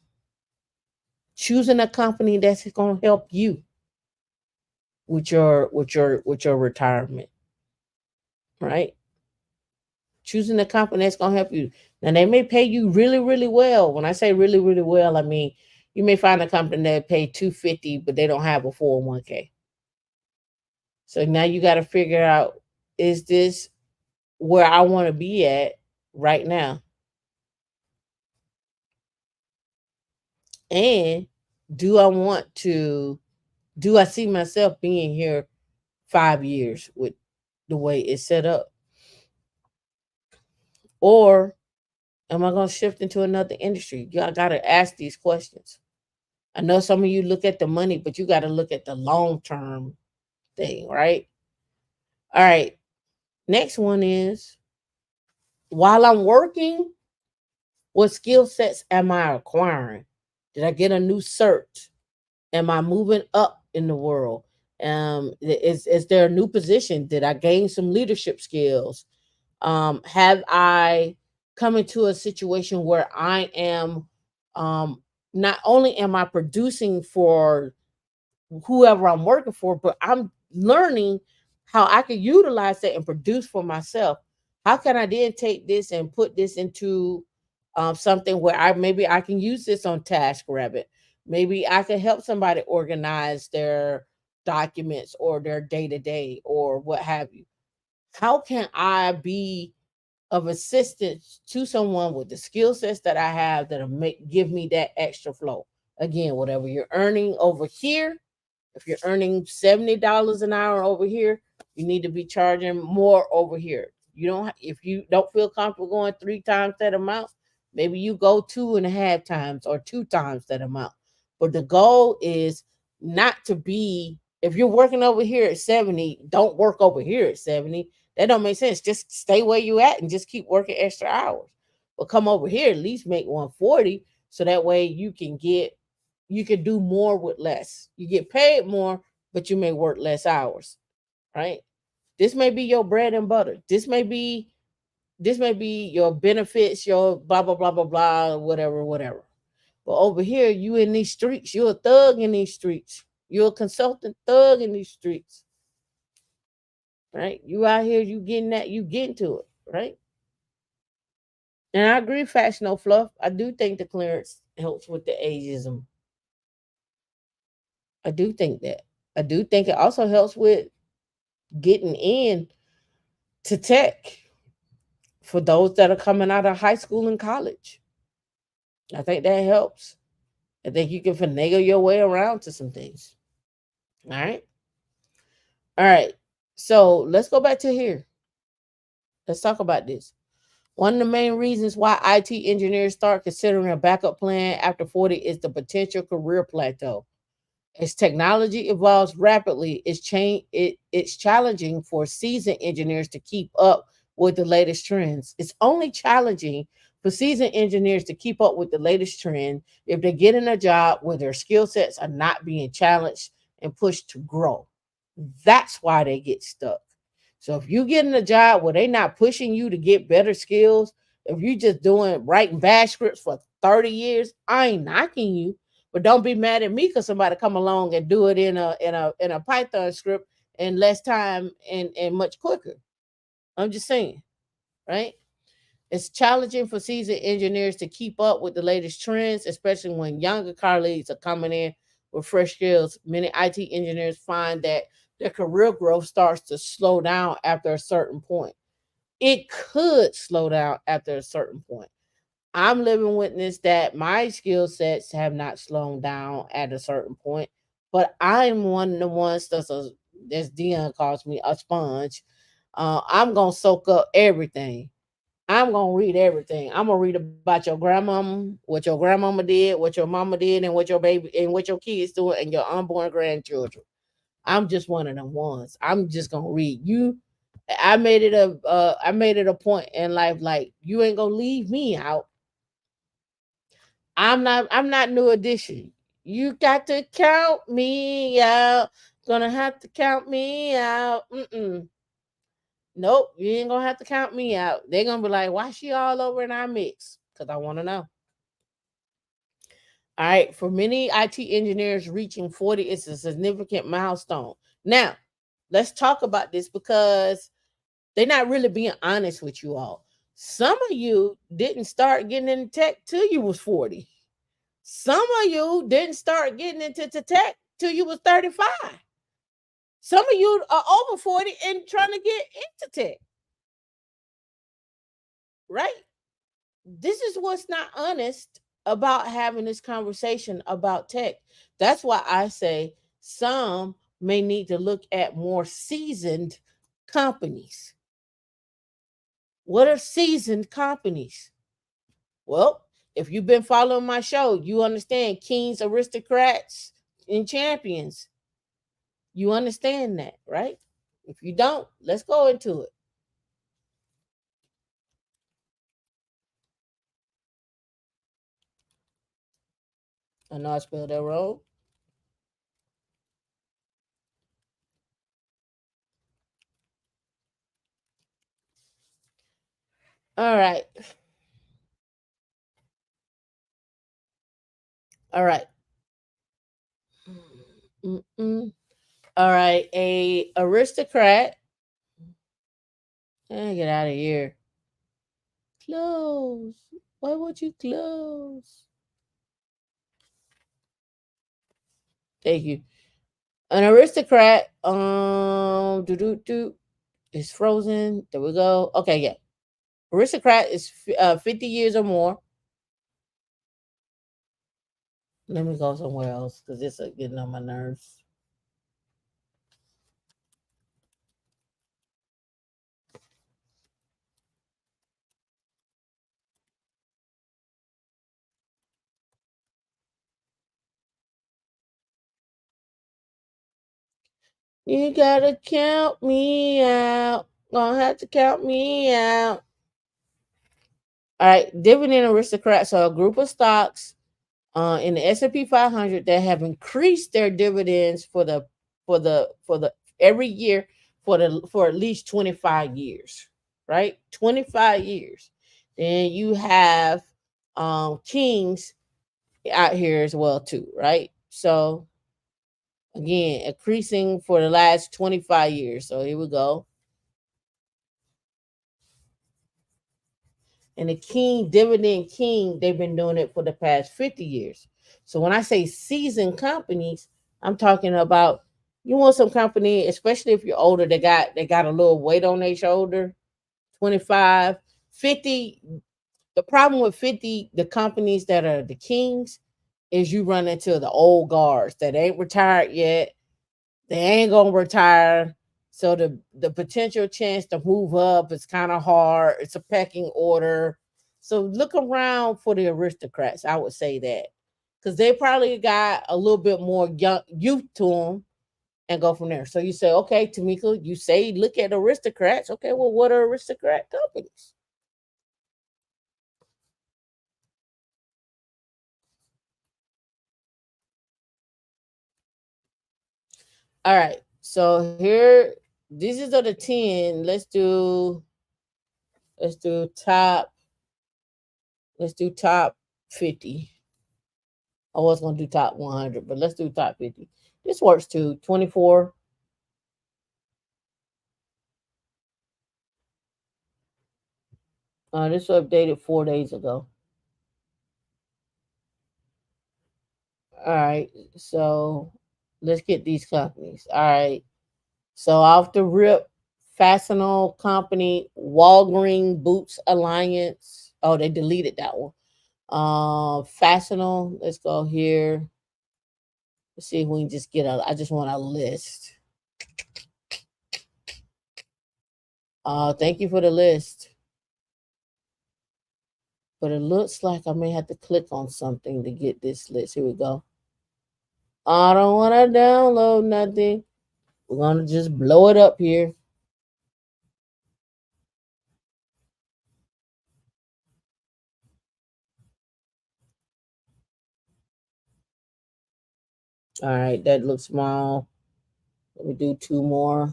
Choosing a company that's going to help you with your retirement, right? Choosing a company that's going to help you. Now they may pay you really really well. When I say really really well, I mean you may find a company that pay 250 but they don't have a 401k. So now you got to figure out, is this where I want to be at right now? And do I want to, do I see myself being here 5 years with the way it's set up? Or am I going to shift into another industry? Y'all got to ask these questions. I know some of you look at the money, but you got to look at the long term thing, right? All right. Next one is, while I'm working, what skill sets am I acquiring? Did I get a new cert? Am I moving up in the world? Is there a new position? Did I gain some leadership skills? Have I come into a situation where I am, not only am I producing for whoever I'm working for, but I'm learning how I can utilize that and produce for myself. How can I then take this and put this into something where I can use this on TaskRabbit. Maybe I can help somebody organize their documents or their day to day or what have you. How can I be of assistance to someone with the skill sets that I have that'll give me that extra flow? Again, whatever you're earning over here, if you're earning $70 an hour over here, you need to be charging more over here. You don't, if you don't feel comfortable going 3 times that amount, maybe you go 2.5 times or 2 times that amount. But the goal is not to be, if you're working over here at 70, don't work over here at 70. That don't make sense. Just stay where you at and just keep working extra hours. But come over here, at least make 140, so that way you can do more with less. You get paid more, but you may work less hours, right? This may be your bread and butter. This may be your benefits, your blah blah blah blah blah, whatever, whatever. But over here, you in these streets, you're a thug in these streets. You're a consultant thug in these streets, right? You out here, you getting that, you getting to it, right? And I agree, fashion no fluff. I do think the clearance helps with the ageism. I do think that. I do think it also helps with getting in to tech for those that are coming out of high school and college. I think that helps. I think you can finagle your way around to some things. All right. All right. So let's go back to here. Let's talk about this. One of the main reasons why IT engineers start considering a backup plan after 40 is the potential career plateau. As technology evolves rapidly, it's challenging for seasoned engineers to keep up with the latest trends. It's only challenging for seasoned engineers to keep up with the latest trend if they get in a job where their skill sets are not being challenged and pushed to grow. That's why they get stuck. So if you get in a job where they're not pushing you to get better skills, if you just doing writing bash scripts for 30 years, I ain't knocking you. But don't be mad at me because somebody come along and do it in a Python script in less time and much quicker. I'm just saying, right? It's challenging for seasoned engineers to keep up with the latest trends, especially when younger colleagues are coming in with fresh skills. Many IT engineers find that their career growth starts to slow down after a certain point. It could slow down after a certain point. I'm living witness that my skill sets have not slowed down at a certain point, but I'm one of the ones as Dion calls me, a sponge. I'm gonna soak up everything. I'm gonna read everything. I'm gonna read about your grandmama, what your grandmama did, what your mama did, and what your baby and what your kids doing, and your unborn grandchildren. I'm just one of them ones. I'm just gonna read you. I made it a point in life like you ain't gonna leave me out. I'm not new edition. You got to count me out. Gonna have to count me out. Mm-mm. Nope, you ain't gonna have to count me out. They're gonna be like, why she all over in our mix? Because I want to know. All right. For many IT engineers, reaching 40 is a significant milestone. Now, let's talk about this because they're not really being honest with you all. Some of you didn't start getting into tech till you was 40. Some of you didn't start getting into tech till you was 35. Some of you are over 40 and trying to get into tech, right? This is what's not honest about having this conversation about tech. That's why I say some may need to look at more seasoned companies. What are seasoned companies? Well, if you've been following my show, you understand kings, aristocrats, and champions. You understand that, right? If you don't, let's go into it. I know I spelled that wrong. All right. All right. Mm-mm. All right. A aristocrat. Get out of here. Close. Why won't you close? Thank you. An aristocrat. Do is frozen. There we go. Okay, yeah. Aristocrat is 50 years or more. Let me go somewhere else because this is getting on my nerves. You gotta count me out. Gonna have to count me out. All right, dividend aristocrats are a group of stocks in the S&P 500 that have increased their dividends for the every year for at least 25 years, right? 25 years. Then you have kings out here as well too, right? So again, increasing for the last 25 years. So here we go. And the king, dividend king, they've been doing it for the past 50 years. So when I say seasoned companies, I'm talking about you want some company, especially if you're older, they got a little weight on their shoulder, 25, 50. The problem with 50, the companies that are the kings, is you run into the old guards that ain't retired yet. They ain't gonna retire. So the potential chance to move up is kind of hard. It's a pecking order. So look around for the aristocrats. I would say that because they probably got a little bit more young youth to them and go from there. So you say, okay, Tameika, you say look at aristocrats. Okay, well, what are aristocrat companies? All right. So here, these are the 10. Let's do top. Let's do top 50. I was gonna do top 100, but let's do top 50. This works too. 24. This was updated 4 days ago. All right. So let's get these companies. All right. So off the rip, Fastenal Company, Walgreen Boots Alliance. Oh, they deleted that one. Fastenal. Let's go here. Let's see if we can just get a. I just want a list. Thank you for the list. But it looks like I may have to click on something to get this list. Here we go. I don't want to download nothing. We're gonna just blow it up here. All right, that looks small. Let me do two more.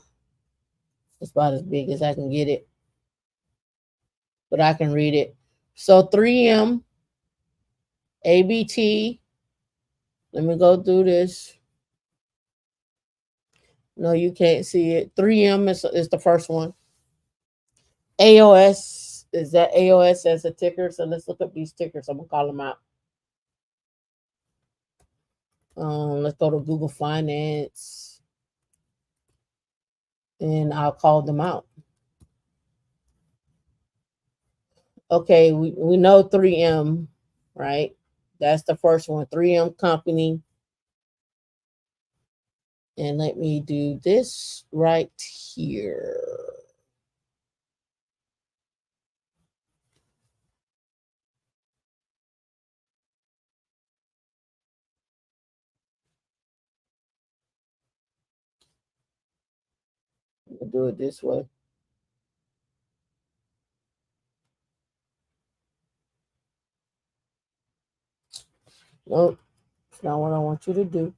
It's about as big as I can get it, but I can read it. So 3M, ABT. Let me go through this. No, you can't see it. 3M is the first one. AOS is that AOS as a ticker. So let's look up these tickers. I'm gonna call them out. Let's go to Google Finance, and I'll call them out. Okay, we know 3M, right? That's the first one, 3M Company. And let me do this right here. I'll do it this way. Nope, it's not what I want you to do.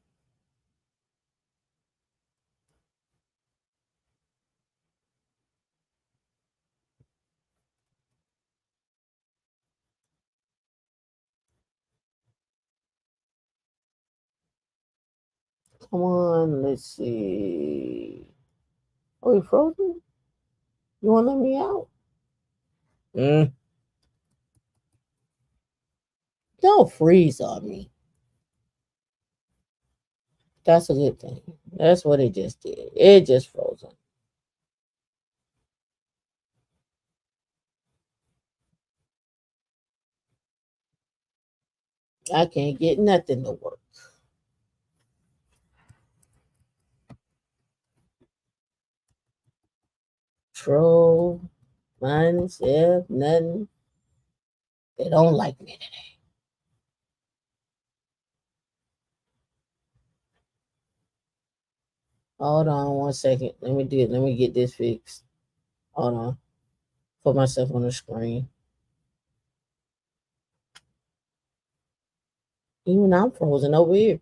Come on, let's see. Are we frozen? You want to let me out? Mm. Don't freeze on me. That's a good thing. That's what it just did. It just frozen. I can't get nothing to work. Control, minus, F, nothing. They don't like me today. Hold on 1 second. Let me do it. Let me get this fixed. Hold on. Put myself on the screen. Even I'm frozen over here.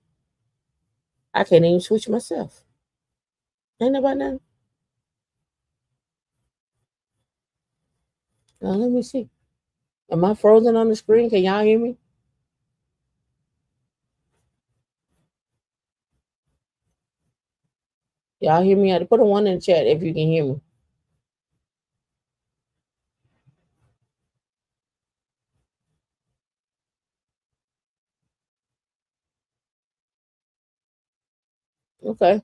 I can't even switch myself. Ain't about nothing. Now let me see. Am I frozen on the screen? Can y'all hear me? Y'all hear me? I had to put a one in the chat if you can hear me. Okay.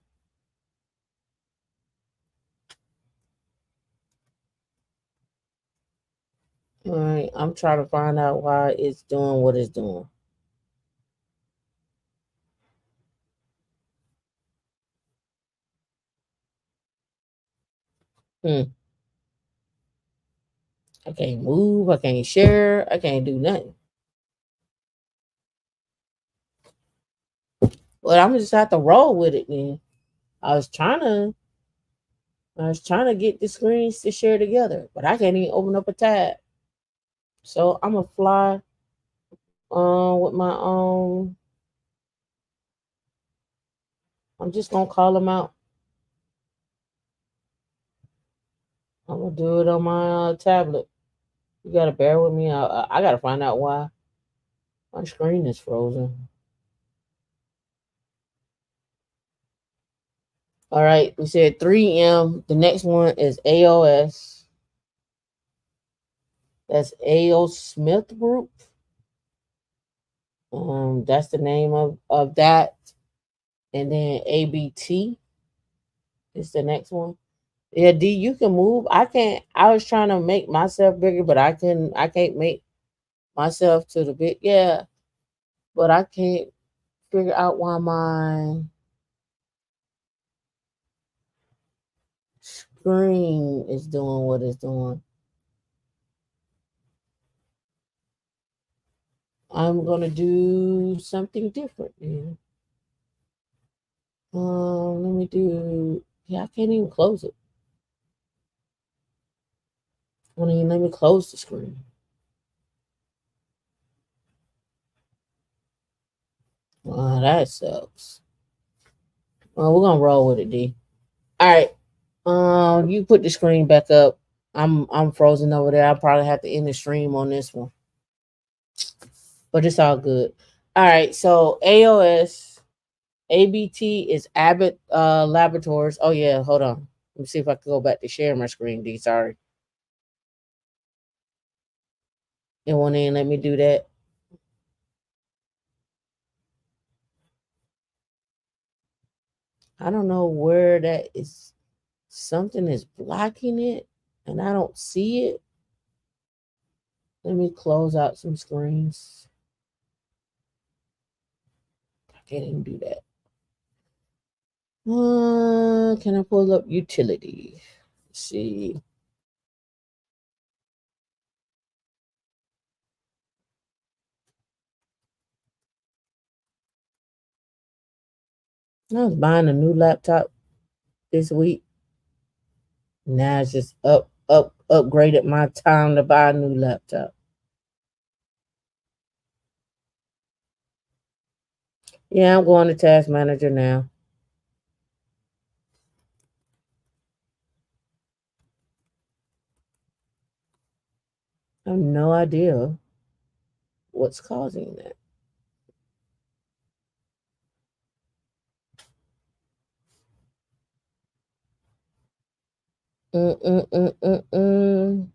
All right. I'm trying to find out why it's doing what it's doing. Hmm. I can't move. I can't share. I can't do nothing. But I'm just have to roll with it then. I was trying to get the screens to share together, but I can't even open up a tab. So I'm gonna fly with my I'm just gonna call them out. I'm gonna do it on my tablet. You gotta bear with me. I gotta find out why my screen is frozen. All right, we said 3M. The next one is AOS. That's AO Smith Group. That's the name of that. And then ABT is the next one. Yeah, D, you can move. I can't. I was trying to make myself bigger, but I couldn't. I can't make myself to the big. Yeah, but I can't figure out why my screen is doing what it's doing. I'm gonna do something different then. Let me do. Yeah, I can't even close it. Won't even let me close the screen. That sucks. Well, we're gonna roll with it, D. All right. You put the screen back up. I'm frozen over there. I'll probably have to end the stream on this one, but it's all good. All right. So AOS ABT is Abbott Laboratories. Oh yeah, hold on. Let me see if I can go back to share my screen. D, sorry, it won't even let me do that. I don't know where that is. Something is blocking it, and I don't see it. Let me close out some screens. I can't even do that. Can I pull up utility? Let's see. I was buying a new laptop this week. Now it's just upgraded my time to buy a new laptop. Yeah, I'm going to Task Manager now. I have no idea what's causing that. Mm.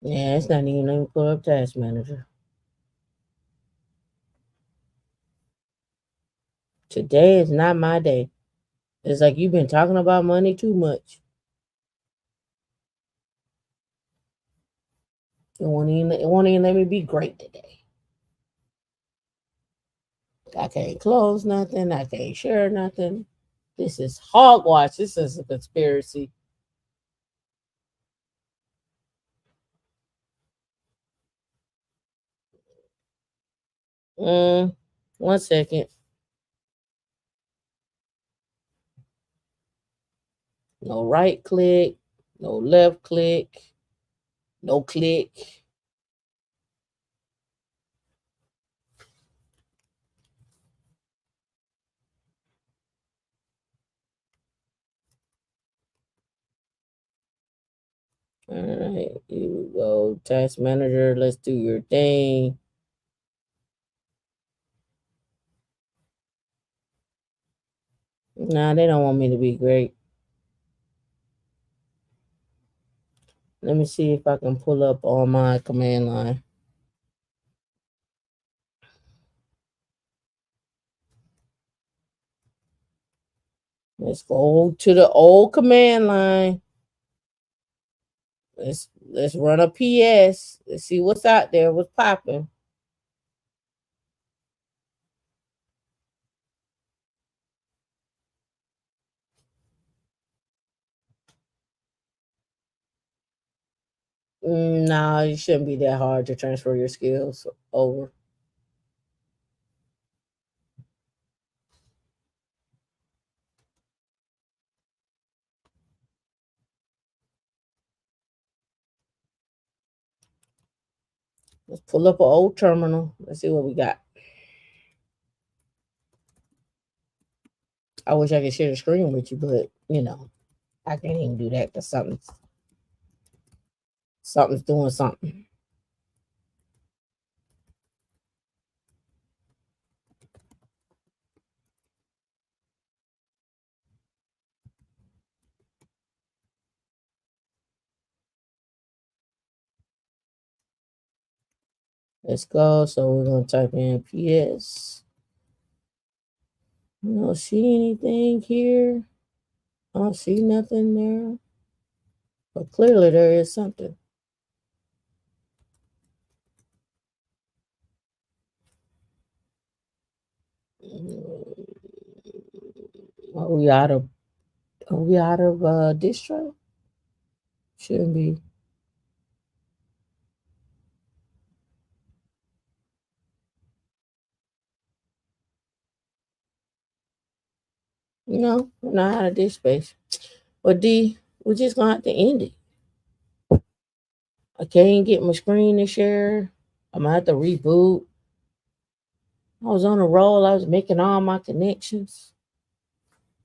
Yeah, it's not even letting me pull up Task Manager. Today is not my day. It's like you've been talking about money too much. It won't even let me be great today. I can't close nothing. I can't share nothing. This is hogwash. This is a conspiracy. Mm, 1 second. No right click. No left click. No click. All right, you go task manager. Let's do your thing. Nah, they don't want me to be great. Let me see if I can pull up on my command line. Let's go to the old command line. Let's run a PS. Let's see what's out there. What's popping. No, it shouldn't be that hard to transfer your skills over. Let's pull up an old terminal. Let's see what we got. I wish I could share the screen with you, but I can't even do that because something's doing something. Let's go. So we're gonna type in PS. I don't see anything here. I don't see nothing there. But clearly there is something. Are we out of distro? Shouldn't be. No, we're not out of this space. But D, we're just gonna have to end it. I can't get my screen to share. I'm gonna have to reboot. I was on a roll. I was making all my connections.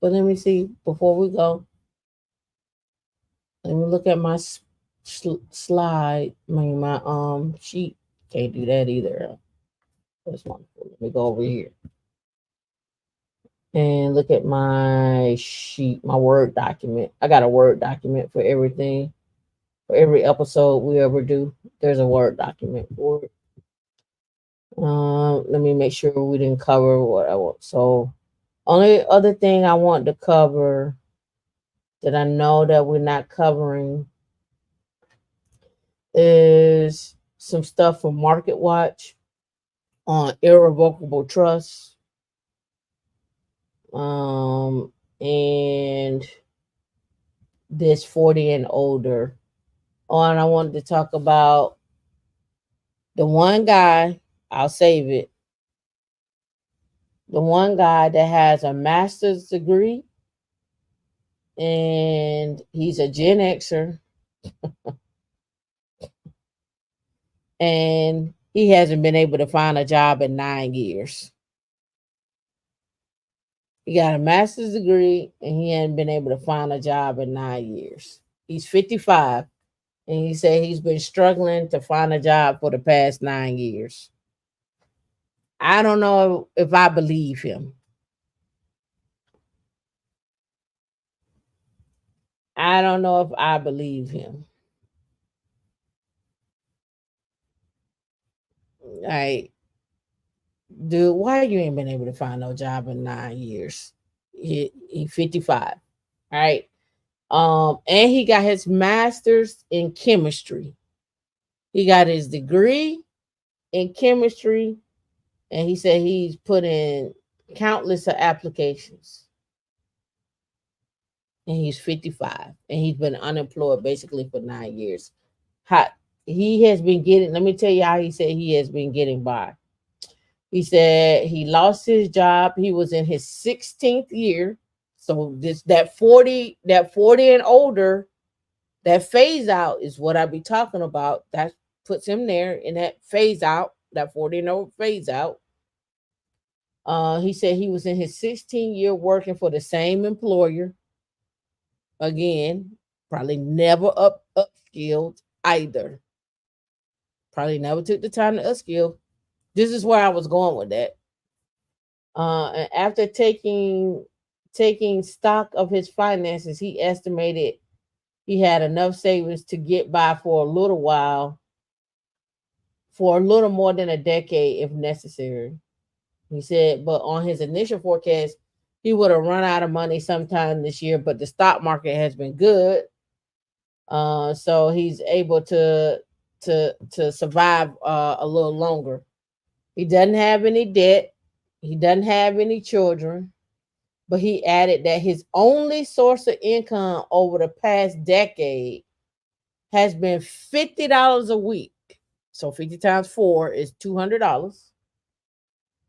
But let me see before we go. Let me look at my slide. My sheet. Can't do that either. That's wonderful. Let me go over here and look at my sheet, my Word document. I got a Word document for everything. For every episode we ever do, there's a Word document for it. Let me make sure we didn't cover what I want. So, only other thing I want to cover that I know that we're not covering is some stuff from Market Watch on irrevocable trust. And this 40 and older. Oh, and I wanted to talk about the one guy, I'll save it. The one guy that has a master's degree and he's a Gen Xer and he hasn't been able to find a job in 9 years. He got a master's degree and he hadn't been able to find a job in 9 years. He's 55 and he said he's been struggling to find a job for the past 9 years. I don't know if I believe him. I don't know if I believe him. Like, dude, why you ain't been able to find no job in 9 years? He 55. All right. And he got his master's in chemistry. He got his degree in chemistry, and he said he's put in countless of applications. And he's 55, and he's been unemployed basically for 9 years. How he has been getting, let me tell you how he said he has been getting by. He said he lost his job. He was in his 16th year. So that 40 and older, that phase out is what I be talking about. That puts him there in that phase out, that 40 and over phase out. He said he was in his 16th year working for the same employer. Again, probably never upskilled either. Probably never took the time to upskill. This is where I was going with that. And after taking stock of his finances, he estimated He had enough savings to get by for a little while, for a little more than a decade if necessary. He said, but on his initial forecast, he would have run out of money sometime this year, but the stock market has been good. So he's able to survive a little longer. He doesn't have any debt. He doesn't have any children, but he added that his only source of income over the past decade has been $50 a week. So 50 times 4 is $200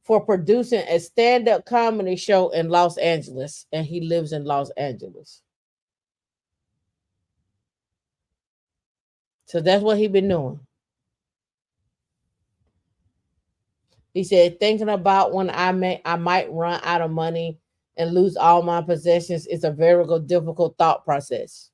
for producing a stand-up comedy show in Los Angeles, and he lives in Los Angeles. So that's what he's been doing. He said, thinking about when I might run out of money and lose all my possessions is a very difficult thought process.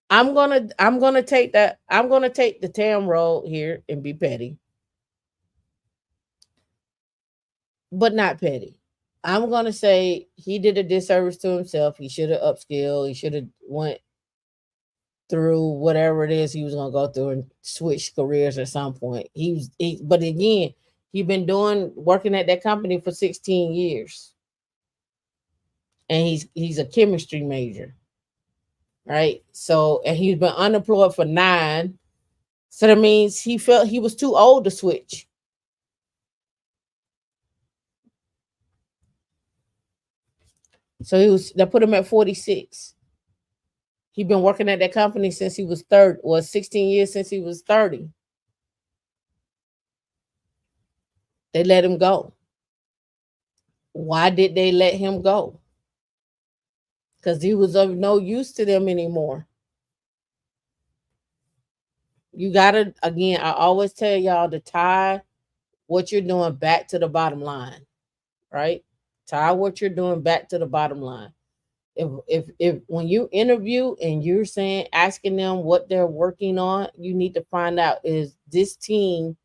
I'm gonna take the Tam road here and be petty, but not petty. I'm gonna say he did a disservice to himself. He should have upskilled. He should have went through whatever it is he was gonna go through and switch careers at some point. But again, he's been working at that company for 16 years, and he's a chemistry major, right? So, and he's been unemployed for 9. So that means he felt he was too old to switch. So they put him at 46. He's been working at that company since he was 30, or 16 years since he was 30. They let him go. Why did they let him go? Because he was of no use to them anymore. You gotta, again, I always tell y'all to tie what you're doing back to the bottom line, right? Tie what you're doing back to the bottom line. If when you interview and you're asking them what they're working on, you need to find out, is this team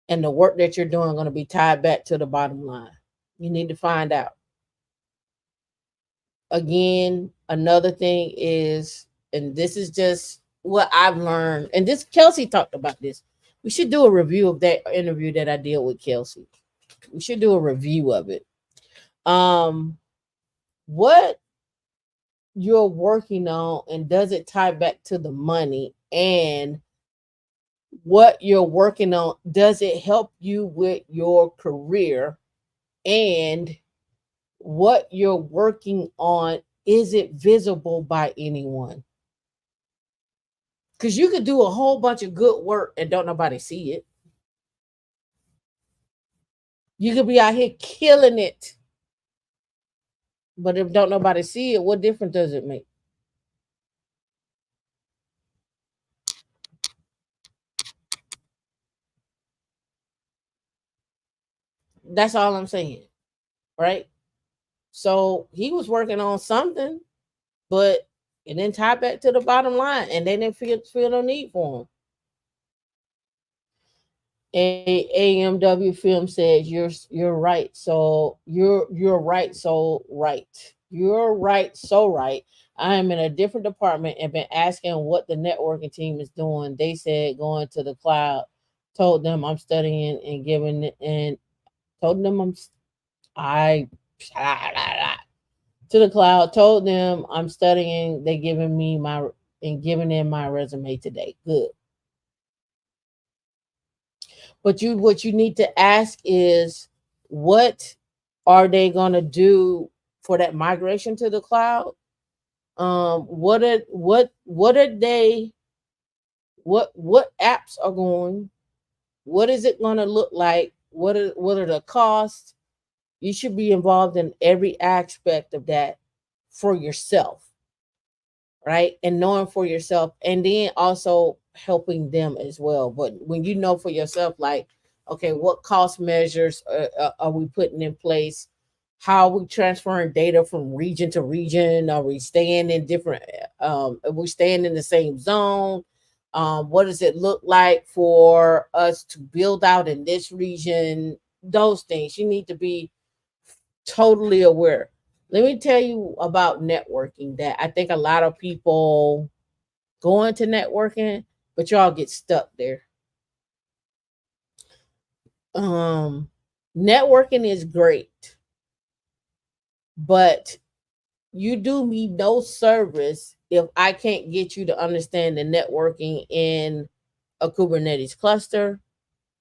and the work that you're doing going to be tied back to the bottom line. You need to find out. Again, another thing is, and this is just what I've learned, and this Kelsey talked about this. We should do a review of that interview that I did with Kelsey. We should do a review of it. What you're working on, and does it tie back to the money? And what you're working on, does it help you with your career? And what you're working on, is it visible by anyone? Because you could do a whole bunch of good work and don't nobody see it. You could be out here killing it, but if don't nobody see it, what difference does it make? That's all I'm saying, right? So he was working on something, but it didn't tie back to the bottom line, and they didn't feel no need for him. AMW Film says you're right. So you're right. So right. You're right. So right. I am in a different department and been asking what the networking team is doing. They said going to the cloud. Told them I'm studying and giving, and told them I to the cloud. Told them I'm studying. They giving me giving in my resume today. Good. But what you need to ask is, what are they going to do for that migration to the cloud? What are they? What apps are going? What is it going to look like? What are the costs? You should be involved in every aspect of that for yourself, right? And knowing for yourself, and then also helping them as well. But when you know for yourself, like, okay, what cost measures are we putting in place? How are we transferring data from region to region? Are we staying in different? Are we staying in the same zone? What does it look like for us to build out in this region? those things. You need to be totally aware. Let me tell you about networking that I think a lot of people go into networking, but y'all get stuck there. Um, Networking is great, but you do me no service if I can't get you to understand the networking in a Kubernetes cluster.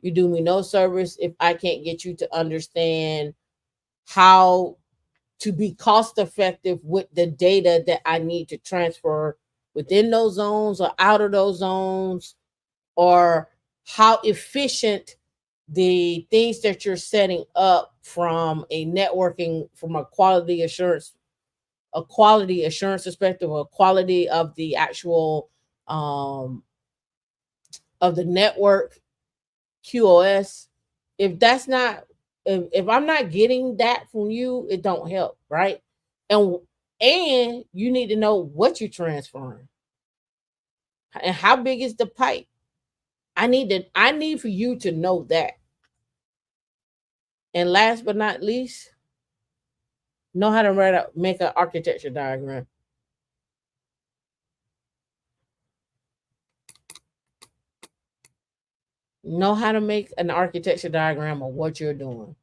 You do me no service if I can't get you to understand how to be cost effective with the data that I need to transfer within those zones or out of those zones, or how efficient the things that you're setting up from a quality assurance perspective, or quality of the actual um of the network QoS. If that's not, if I'm not getting that from you, it don't help, right? And you need to know what you're transferring and how big is the pipe. I need for you to know that. And last but not least, know how to make an architecture diagram. Know how to make an architecture diagram of what you're doing.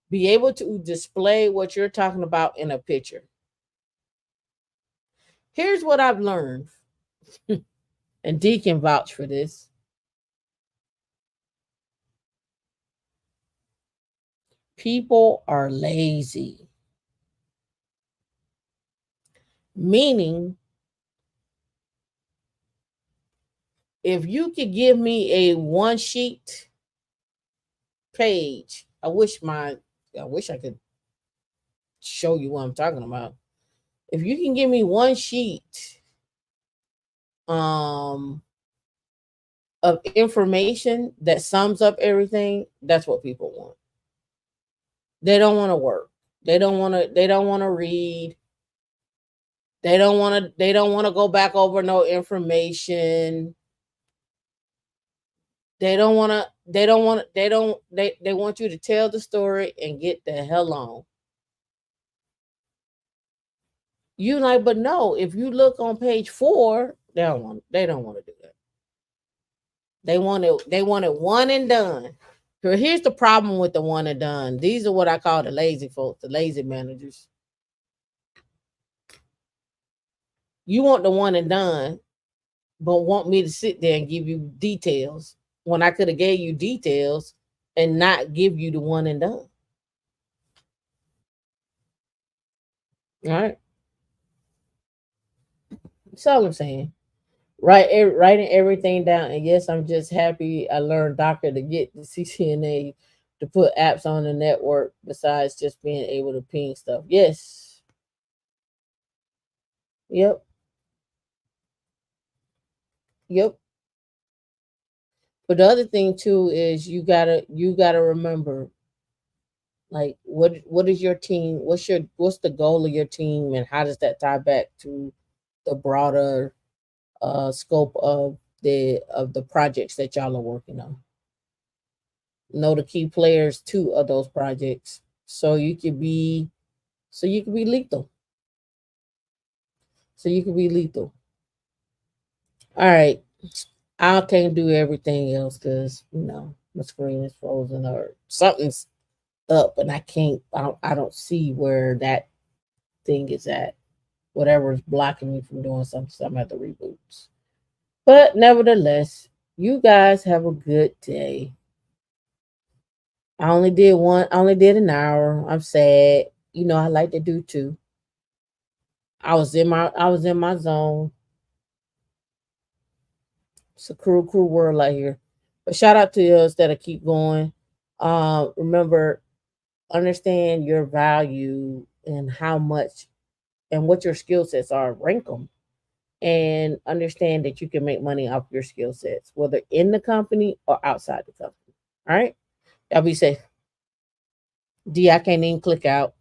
Be able to display what you're talking about in a picture. Here's what I've learned, and D can vouch for this. People are lazy, meaning if you could give me a one sheet page, I wish I could show you what I'm talking about. If you can give me one sheet um of information that sums up everything, that's what people want. They don't want to work. They don't want to read. They don't want to go back over no information. They want you to tell the story and get the hell on. You like, but no, if you look on page 4, they don't want to do that. They want it one and done. So here's the problem with the one and done. These are what I call the lazy folks, the lazy managers. You want the one and done, but want me to sit there and give you details when I could have gave you details and not give you the one and done. All right. That's all I'm saying. Writing everything down. And yes, I'm just happy I learned Docker to get the CCNA to put apps on the network besides just being able to ping stuff. Yes. Yep. Yep. But the other thing too is you gotta remember, like, what is your team, what's the goal of your team, and how does that tie back to the broader scope of the projects that y'all are working on. Know the key players too of those projects, so you can be lethal. So you can be lethal. All right. I can't do everything else because my screen is frozen or something's up, and I don't see where that thing is at. Whatever is blocking me from doing something, so I'm at the reboots. But nevertheless, you guys have a good day. I only did an hour. I'm sad. I like to do two. I was in my zone. It's a cruel world out here. But shout out to us that'll keep going. Remember, understand your value and how much and what your skill sets are. Rank them and understand that you can make money off your skill sets, whether in the company or outside the company. All right. Y'all be safe. D, I can't even click out.